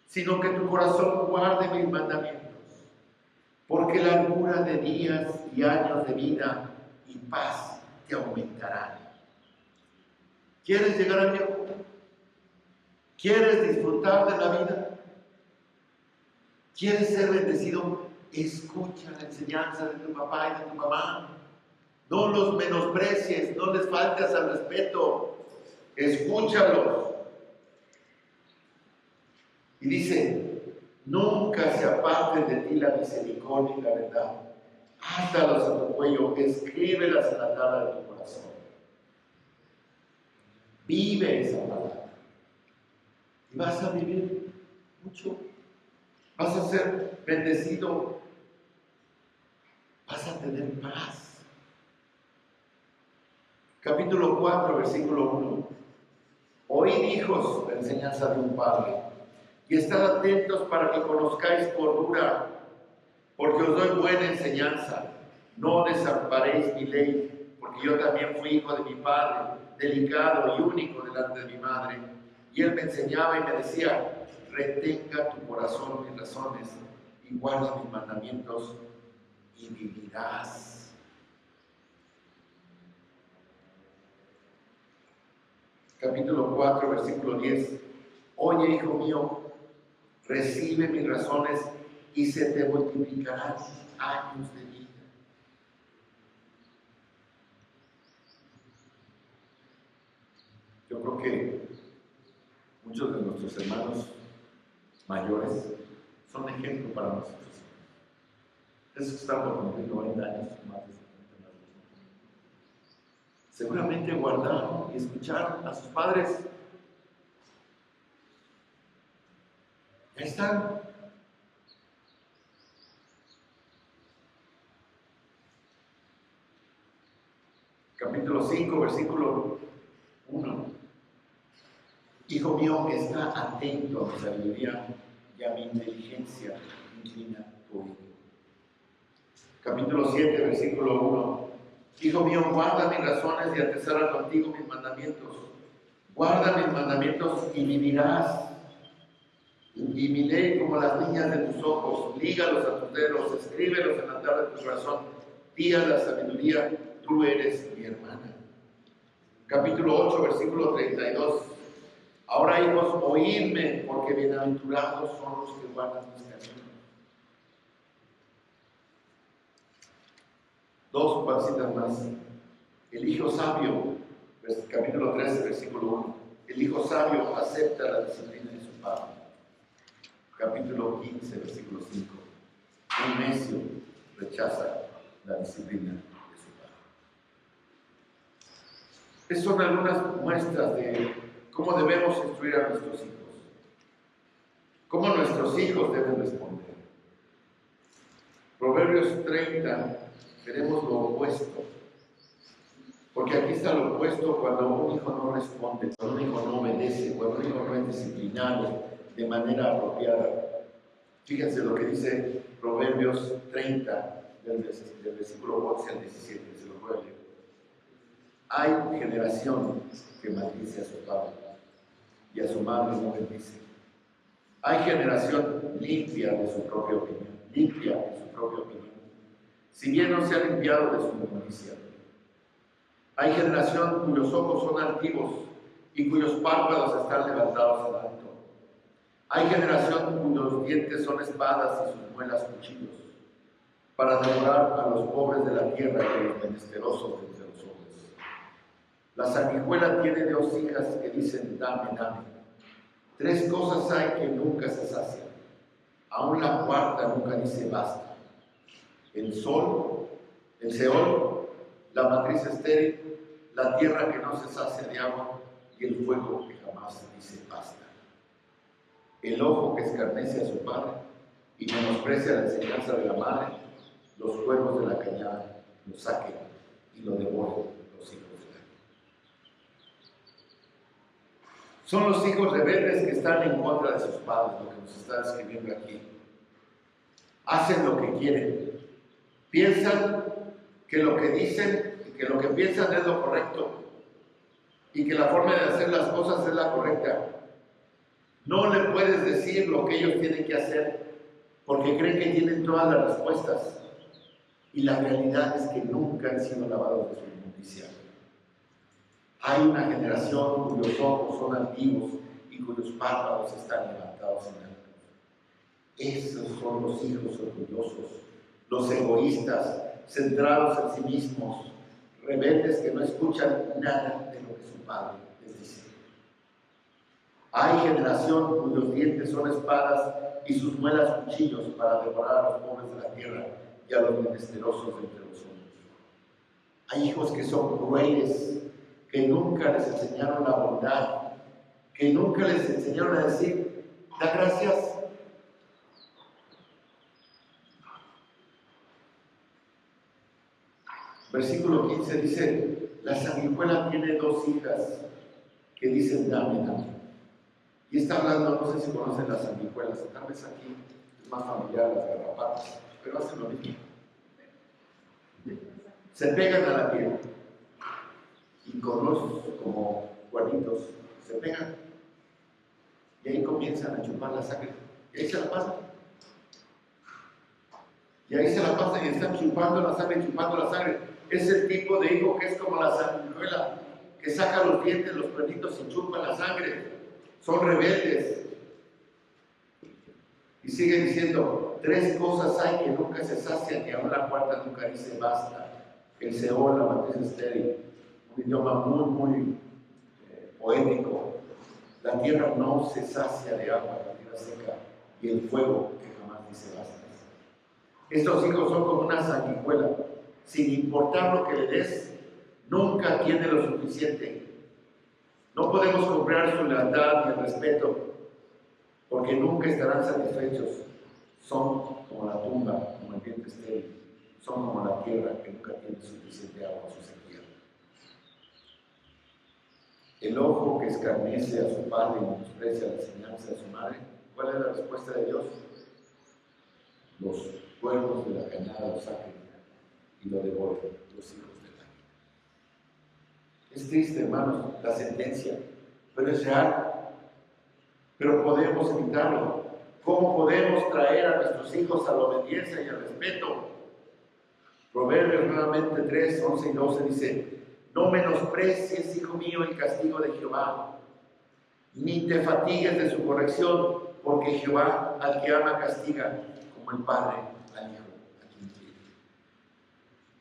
S2: sino que tu corazón guarde mis mandamientos, porque largura de días y años de vida y paz te aumentarán. ¿Quieres llegar al viejo? ¿Quieres disfrutar de la vida? ¿Quieres ser bendecido? Escucha la enseñanza de tu papá y de tu mamá. No los menosprecies, no les faltes al respeto, escúchalos. Y dice, nunca se aparte de ti la misericordia y la verdad. Átalos a tu cuello, escríbelas en la tabla de tu corazón. Vive esa palabra. Y vas a vivir mucho. Vas a ser bendecido. Vas a tener paz. Capítulo 4, versículo 1. Oíd, hijos, la enseñanza de un padre, y estad atentos para que conozcáis cordura, porque os doy buena enseñanza. No desamparéis mi ley, porque yo también fui hijo de mi padre, delicado y único delante de mi madre. Y él me enseñaba y me decía, retenga tu corazón mis razones y guarda mis mandamientos y vivirás. Capítulo 4, versículo 10. Oye, hijo mío, recibe mis razones y se te multiplicarán años de vida. Yo creo que muchos de nuestros hermanos mayores son ejemplo para nosotros. Esos que están por cumplir 90 años, más de 50 años. Seguramente guardaron y escucharon a sus padres. Ahí están. Capítulo 5, versículo 1. Hijo mío, está atento a mi sabiduría y a mi inteligencia, inclina tu oído. Capítulo 7, versículo 1. Hijo mío, guarda mis razones y atesora contigo mis mandamientos. Guarda mis mandamientos y vivirás. Y mi ley como las niñas de tus ojos, lígalos a tus dedos, escríbelos en la tabla de tu corazón. Di a la sabiduría, tú eres mi hermana. Capítulo 8, versículo 32. Ahora, hijos, oídme, porque bienaventurados son los que guardan mis caminos. Dos pasitas más. El hijo sabio, capítulo 13, versículo 1. El hijo sabio acepta la disciplina de su padre. Capítulo 15, versículo 5. Un necio rechaza la disciplina de su padre. Estas son algunas muestras de cómo debemos instruir a nuestros hijos. Cómo nuestros hijos deben responder. Proverbios 30, veremos lo opuesto. Porque aquí está lo opuesto cuando un hijo no responde, cuando un hijo no obedece, cuando un hijo no es disciplinado de manera apropiada. Fíjense lo que dice Proverbios 30, del versículo 11 al 17, se lo voy a leer. Hay generación que maldice a su padre y a su madre no bendice. Hay generación limpia de su propia opinión, limpia de su propia opinión, si bien no se ha limpiado de su inmundicia. Hay generación cuyos ojos son altivos y cuyos párpados están levantados al alto. Hay generación cuyos dientes son espadas y sus muelas cuchillos, para devorar a los pobres de la tierra y a los menesterosos de entre los hombres. La sanguijuela tiene 2 hijas que dicen, dame, dame. 3 cosas hay que nunca se sacian. Aún la cuarta nunca dice basta. El sol, el Seol, la matriz estéril, la tierra que no se sacia de agua y el fuego que jamás dice basta. El ojo que escarnece a su padre y menosprecia la enseñanza de la madre, los cuervos de la cañada lo saquen y lo devoren los hijos de la. Son los hijos rebeldes que están en contra de sus padres, lo que nos está escribiendo aquí. Hacen lo que quieren. Piensan que lo que dicen y que lo que piensan es lo correcto y que la forma de hacer las cosas es la correcta. No le puedes decir lo que ellos tienen que hacer porque creen que tienen todas las respuestas y la realidad es que nunca han sido lavados de su inmundicia. Hay una generación cuyos ojos son altivos y cuyos párpados están levantados en alto. Esos son los hijos orgullosos, los egoístas, centrados en sí mismos, rebeldes que no escuchan nada de lo que su padre les dice. Hay generación cuyos dientes son espadas y sus muelas cuchillos para devorar a los pobres de la tierra y a los menesterosos de entre los hombres. Hay hijos que son crueles, que nunca les enseñaron la bondad, que nunca les enseñaron a decir, da gracias. Versículo 15 dice, la sanguijuela tiene 2 hijas que dicen, dame, dame. Y está hablando, no sé si conocen las sanguijuelas, tal vez aquí es más familiar las garrapatas, pero hacen lo mismo. Se pegan a la piel y con los como cuernitos se pegan y ahí comienzan a chupar la sangre y ahí se la pasan. Y ahí se la pasan y están chupando la sangre. Es el tipo de hijo que es como la sanguijuela, que saca los dientes, los cuernitos y chupa la sangre. Son rebeldes. Y sigue diciendo, 3 cosas hay que nunca se sacian y aún la cuarta nunca dice basta. El Seol, la matriz estéril, un idioma muy poético. La tierra no se sacia de agua, la tierra seca, y el fuego que jamás dice basta. Estos hijos son como una sanguijuela, sin importar lo que le des, nunca tiene lo suficiente. No podemos comprar su lealtad ni el respeto, porque nunca estarán satisfechos. Son como la tumba, como el vientre estéril. Son como la tierra que nunca tiene suficiente agua en su sequía. El ojo que escarnece a su padre y menosprecia la enseñanza de su madre, ¿cuál es la respuesta de Dios? Los cuernos de la cañada lo saquen y lo devoren los hijos del águila. Es triste, hermanos, la sentencia, pero es real. Pero podemos evitarlo. ¿Cómo podemos traer a nuestros hijos a la obediencia y al respeto? Proverbios nuevamente 3, 11 y 12 dice, no menosprecies, hijo mío, el castigo de Jehová, ni te fatigues de su corrección, porque Jehová al que ama castiga, como el padre al hijo a quien quiere.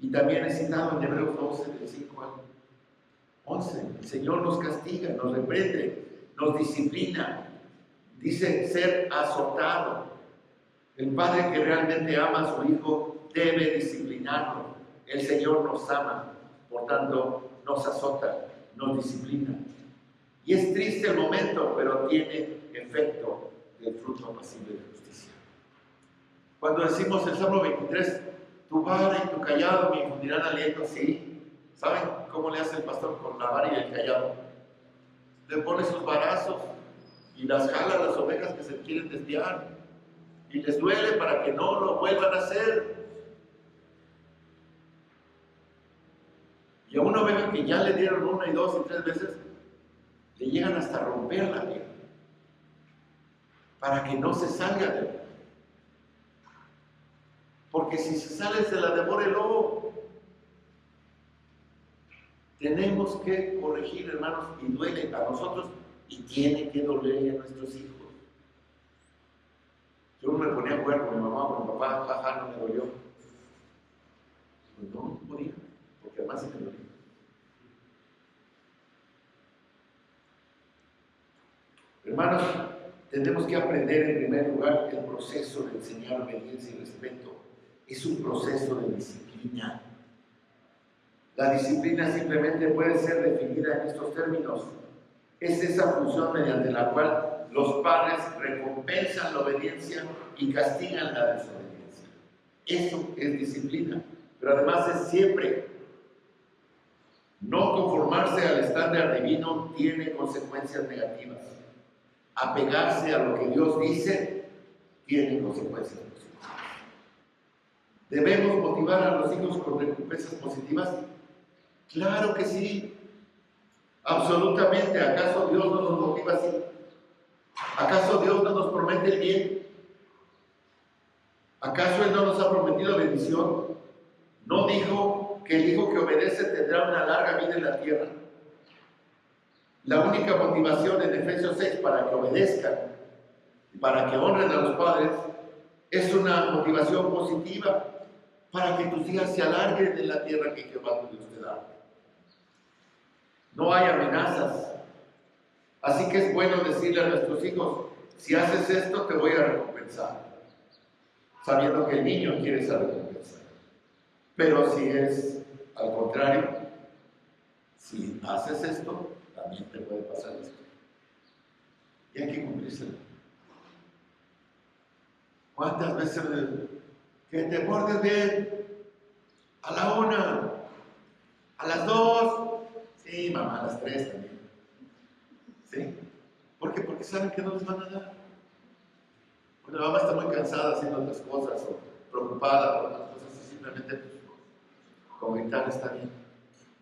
S2: Y también he citado en Hebreos 12, del 5 al 11, el Señor nos castiga, nos reprende, nos disciplina, dice ser azotado. El padre que realmente ama a su hijo debe disciplinarlo. El Señor nos ama, por tanto nos azota, nos disciplina. Y es triste el momento, pero tiene efecto del fruto apacible de justicia. Cuando decimos el Salmo 23, tu vara y tu callado me infundirán aliento, sí. ¿Saben cómo le hace el pastor con la vara y el callado? Le pone sus varazos y las jala a las ovejas que se quieren desviar y les duele para que no lo vuelvan a hacer. Y a una oveja que ya le dieron 1 y 2 y 3 veces, le llegan hasta romper la piel para que no se salga de él. Porque si se sale se la devora el lobo. Tenemos que corregir, hermanos, y duele a nosotros y tiene que dolerle a nuestros hijos. Yo me ponía a jugar con mi mamá, con mi papá, jaja, no me dolió. Pues no podía, porque además se me dolía. Hermanos, tenemos que aprender en primer lugar el proceso de enseñar obediencia y respeto. Es un proceso de disciplina. La disciplina simplemente puede ser definida en estos términos. Es esa función mediante la cual los padres recompensan la obediencia y castigan la desobediencia. Eso es disciplina, pero además es siempre. No conformarse al estándar divino tiene consecuencias negativas. Apegarse a lo que Dios dice tiene consecuencias positivas. ¿Debemos motivar a los hijos con recompensas positivas? Claro que sí. Absolutamente. ¿Acaso Dios no nos motiva así? ¿Acaso Dios no nos promete el bien? ¿Acaso Él no nos ha prometido bendición? ¿No dijo que el hijo que obedece tendrá una larga vida en la tierra? La única motivación en Efesios 6 para que obedezcan y para que honren a los padres es una motivación positiva. para que tus días se alarguen en la tierra que Jehová tu Dios te da. No hay amenazas. Así que es bueno decirle a nuestros hijos, si haces esto te voy a recompensar, sabiendo que el niño quiere esa recompensa. Pero si es al contrario, si haces esto, también te puede pasar esto. Y hay que cumplírselo. ¿Cuántas veces que te portes bien? A la 1, a las 2, sí, mamá, a las 3 también. ¿Sí? ¿Por qué? Porque saben que no les van a dar. Porque la mamá está muy cansada haciendo otras cosas o preocupada por otras cosas y simplemente pues, con gritar está bien.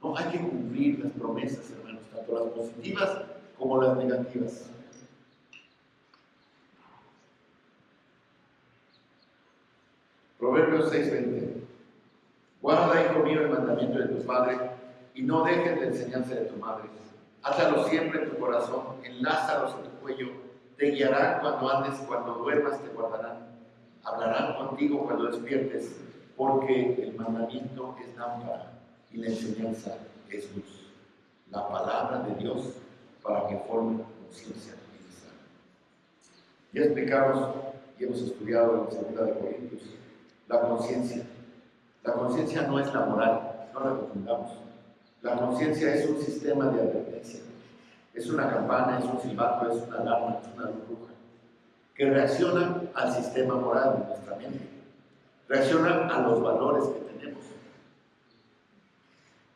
S2: No, hay que cumplir las promesas, hermanos, tanto las positivas como las negativas. Proverbios 6:20. Guarda, hijo mío, el mandamiento de tu padre y no dejes la enseñanza de tu madre. Átalo siempre en tu corazón, enlázalos en tu cuello. Te guiarán cuando andes, cuando duermas te guardarán. Hablarán contigo cuando despiertes, porque el mandamiento es lámpara y la enseñanza es luz. La palabra de Dios para que forme conciencia y sana. Ya explicamos y hemos estudiado en 2 de Corintios la conciencia. La conciencia no es la moral, no la confundamos. La conciencia es un sistema de advertencia. Es una campana, es un silbato, es una alarma, es una luz roja, que reacciona al sistema moral de nuestra mente. Reacciona a los valores que tenemos.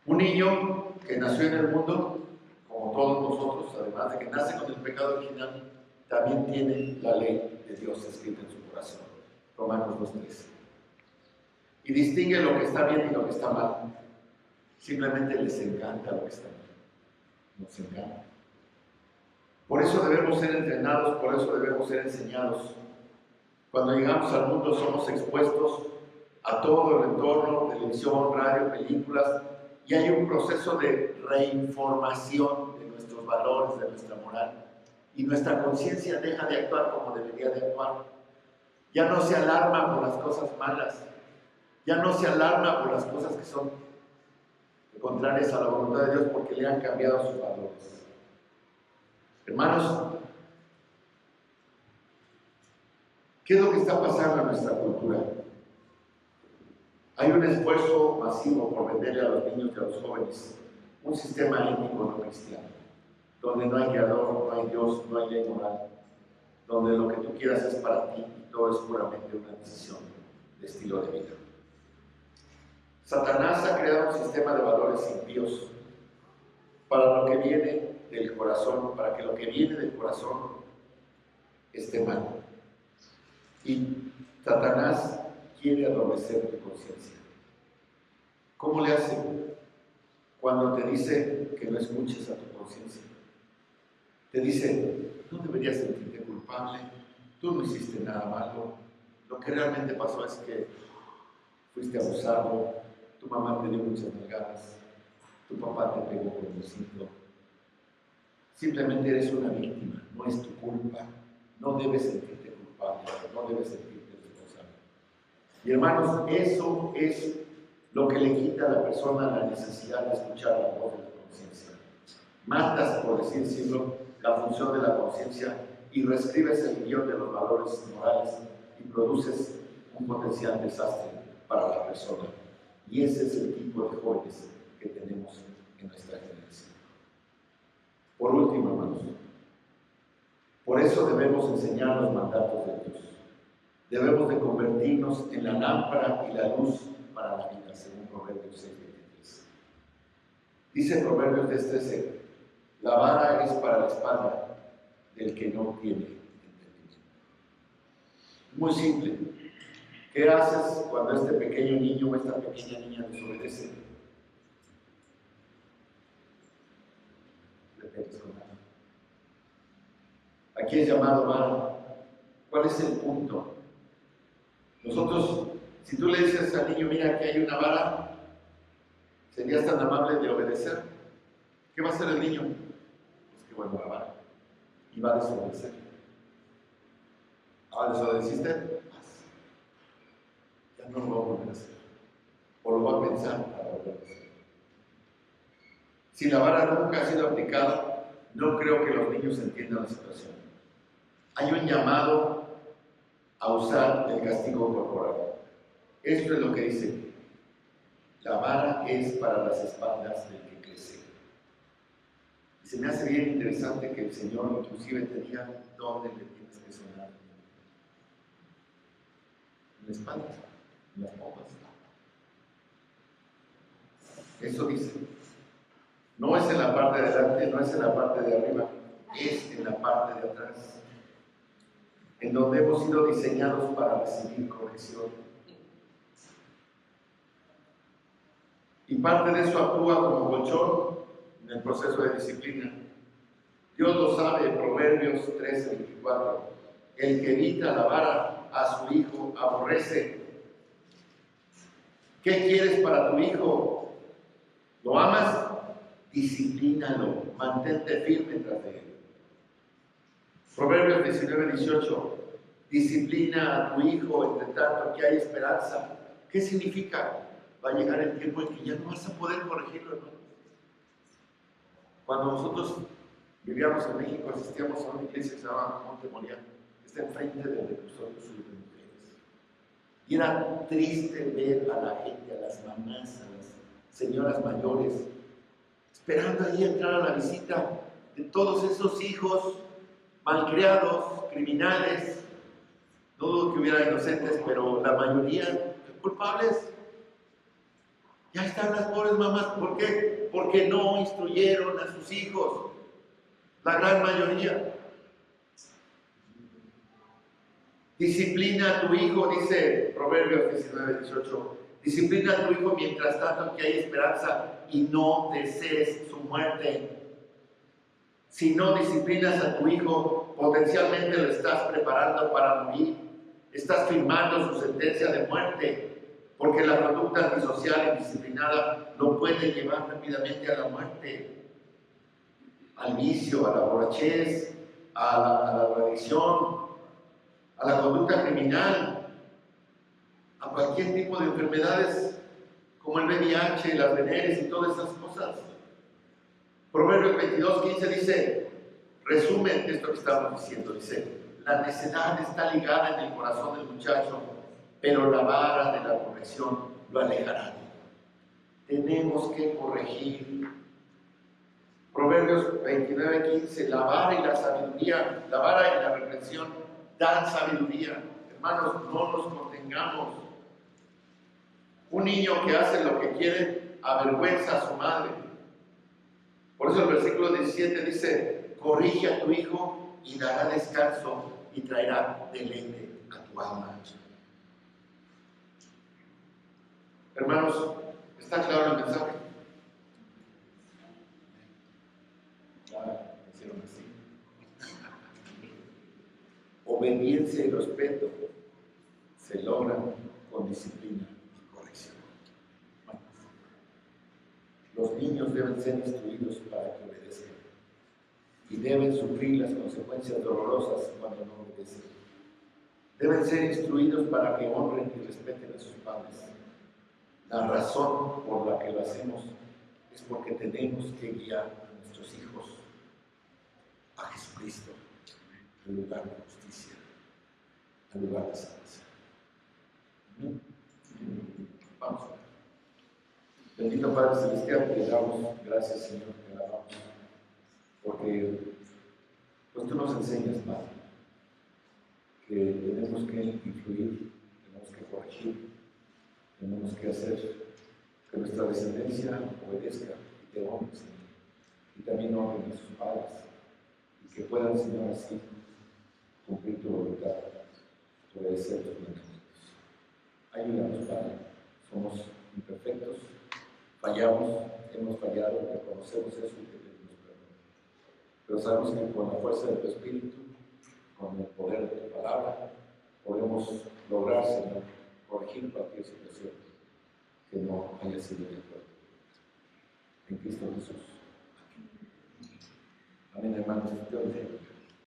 S2: Un niño que nació en el mundo, como todos nosotros, además de que nace con el pecado original, también tiene la ley de Dios escrita en su corazón. Romanos 2:13. Y distingue lo que está bien y lo que está mal. Simplemente les encanta lo que está bien. Nos encanta. Por eso debemos ser entrenados, por eso debemos ser enseñados. Cuando llegamos al mundo somos expuestos a todo el entorno, televisión, radio, películas, y hay un proceso de reinformación de nuestros valores, de nuestra moral. Y nuestra conciencia deja de actuar como debería de actuar. Ya no se alarma por las cosas malas. Ya no se alarma por las cosas que son contrarias a la voluntad de Dios porque le han cambiado sus valores. Hermanos, ¿qué es lo que está pasando en nuestra cultura? Hay un esfuerzo masivo por venderle a los niños y a los jóvenes un sistema ético no cristiano, donde no hay creador, no hay Dios, no hay ley moral, donde lo que tú quieras es para ti y todo es puramente una decisión de estilo de vida. Satanás ha creado un sistema de valores impíos para lo que viene del corazón, para que lo que viene del corazón esté mal. Y Satanás quiere adormecer tu conciencia. ¿Cómo le hace? Cuando te dice que no escuches a tu conciencia. Te dice, no deberías sentirte culpable, tú no hiciste nada malo, lo que realmente pasó es que fuiste abusado, tu mamá te dio muchas nalgadas, tu papá te pegó con el cinto. Simplemente eres una víctima, no es tu culpa, no debes sentirte culpable, no debes sentirte responsable. Y hermanos, eso es lo que le quita a la persona la necesidad de escuchar la voz de la conciencia. Matas, por así decirlo, la función de la conciencia y reescribes el guión de los valores morales y produces un potencial desastre para la persona. Y ese es el tipo de jóvenes que tenemos en nuestra generación. Por último, hermanos, por eso debemos enseñar los mandatos de Dios. Debemos de convertirnos en la lámpara y la luz para la vida, según Proverbios 6:23. Dice Proverbios 6:13, la vara es para la espalda del que no tiene entendimiento. Muy simple. ¿Qué haces cuando este pequeño niño o esta pequeña niña desobedece? Le pegas con nada. Aquí es llamado vara. ¿Cuál es el punto? Nosotros, si tú le dices al niño, mira, aquí hay una vara, ¿serías tan amable de obedecer? ¿Qué va a hacer el niño? Pues que vuelva a la vara. Y va a desobedecer. ¿Ah, desobedeciste? Ya no lo voy a volver a hacer. o lo va a pensar para volver a hacer. Si la vara nunca ha sido aplicada, no creo que los niños entiendan la situación. Hay un llamado a usar el castigo corporal. Esto es lo que dice: la vara es para las espaldas del que crece. Y se me hace bien interesante que el Señor inclusive tenía dónde le tienes que sonar. En la espalda, en las pompas. Eso dice. No es en la parte de adelante, no es en la parte de arriba, es en la parte de atrás, en donde hemos sido diseñados para recibir corrección. Y parte de eso actúa como colchón en el proceso de disciplina. Dios lo sabe, Proverbios 13:24. El que evita la vara a su hijo aborrece. ¿Qué quieres para tu hijo? ¿Lo amas? Disciplínalo, mantente firme tras de él. Proverbios 19:18. Disciplina a tu hijo entre tanto que hay esperanza. ¿Qué significa? Va a llegar el tiempo en que ya no vas a poder corregirlo, hermano. Cuando nosotros vivíamos en México, asistíamos a una iglesia que se llama Monte Moriah, que está enfrente del reclusorio sur de mujeres. Y era triste ver a la gente, a las mamás, a las señoras mayores, esperando ahí entrar a la visita de todos esos hijos malcriados, criminales. No dudo que hubiera inocentes, pero la mayoría culpables. Ya están las pobres mamás. ¿Por qué? Porque no instruyeron a sus hijos. La gran mayoría. Disciplina a tu hijo, dice Proverbios 19:18. Disciplina a tu hijo mientras tanto que hay esperanza y no desees su muerte. Si no disciplinas a tu hijo, potencialmente lo estás preparando para morir. Estás firmando su sentencia de muerte. Porque la conducta antisocial indisciplinada lo puede llevar rápidamente a la muerte, al vicio, a la borrachez, a la drogadicción, a la conducta criminal, a cualquier tipo de enfermedades como el VIH, las veneres y todas esas cosas. Proverbios 22:15 dice, resumen esto que estamos diciendo, dice: la necedad está ligada en el corazón del muchacho, pero la vara de la corrección lo alejará. Tenemos que corregir. Proverbios 29:15, la vara y la sabiduría, la vara y la reprensión dan sabiduría. Hermanos, no nos contengamos. Un niño que hace lo que quiere avergüenza a su madre. Por eso el versículo 17 dice: corrige a tu hijo y dará descanso y traerá deleite a tu alma. Hermanos, ¿está claro el mensaje? Me hicieron así. Obediencia y respeto se logran con disciplina y corrección. Los niños deben ser instruidos para que obedezcan y deben sufrir las consecuencias dolorosas cuando no obedecen. Deben ser instruidos para que honren y respeten a sus padres. La razón por la que lo hacemos es porque tenemos que guiar a nuestros hijos a Jesucristo, al lugar de justicia, al lugar de salvación. Vamos. Bendito Padre Celestial, te damos gracias, Señor, te alabamos, porque pues tú nos enseñas, Padre, que tenemos que influir, tenemos que corregir, tenemos que hacer que nuestra descendencia obedezca y te honre, Señor, y también honren a sus padres, y que puedan, Señor, así cumplir tu voluntad, obedecer tus mandamientos. Ayúdanos, Padre, somos imperfectos, fallamos, hemos fallado, reconocemos eso y te pedimos perdón. Pero sabemos que con la fuerza de tu Espíritu, con el poder de tu palabra, podemos lograr, Señor, corregir cualquier situación que no haya sido de acuerdo. En Cristo Jesús. Amén, hermanos.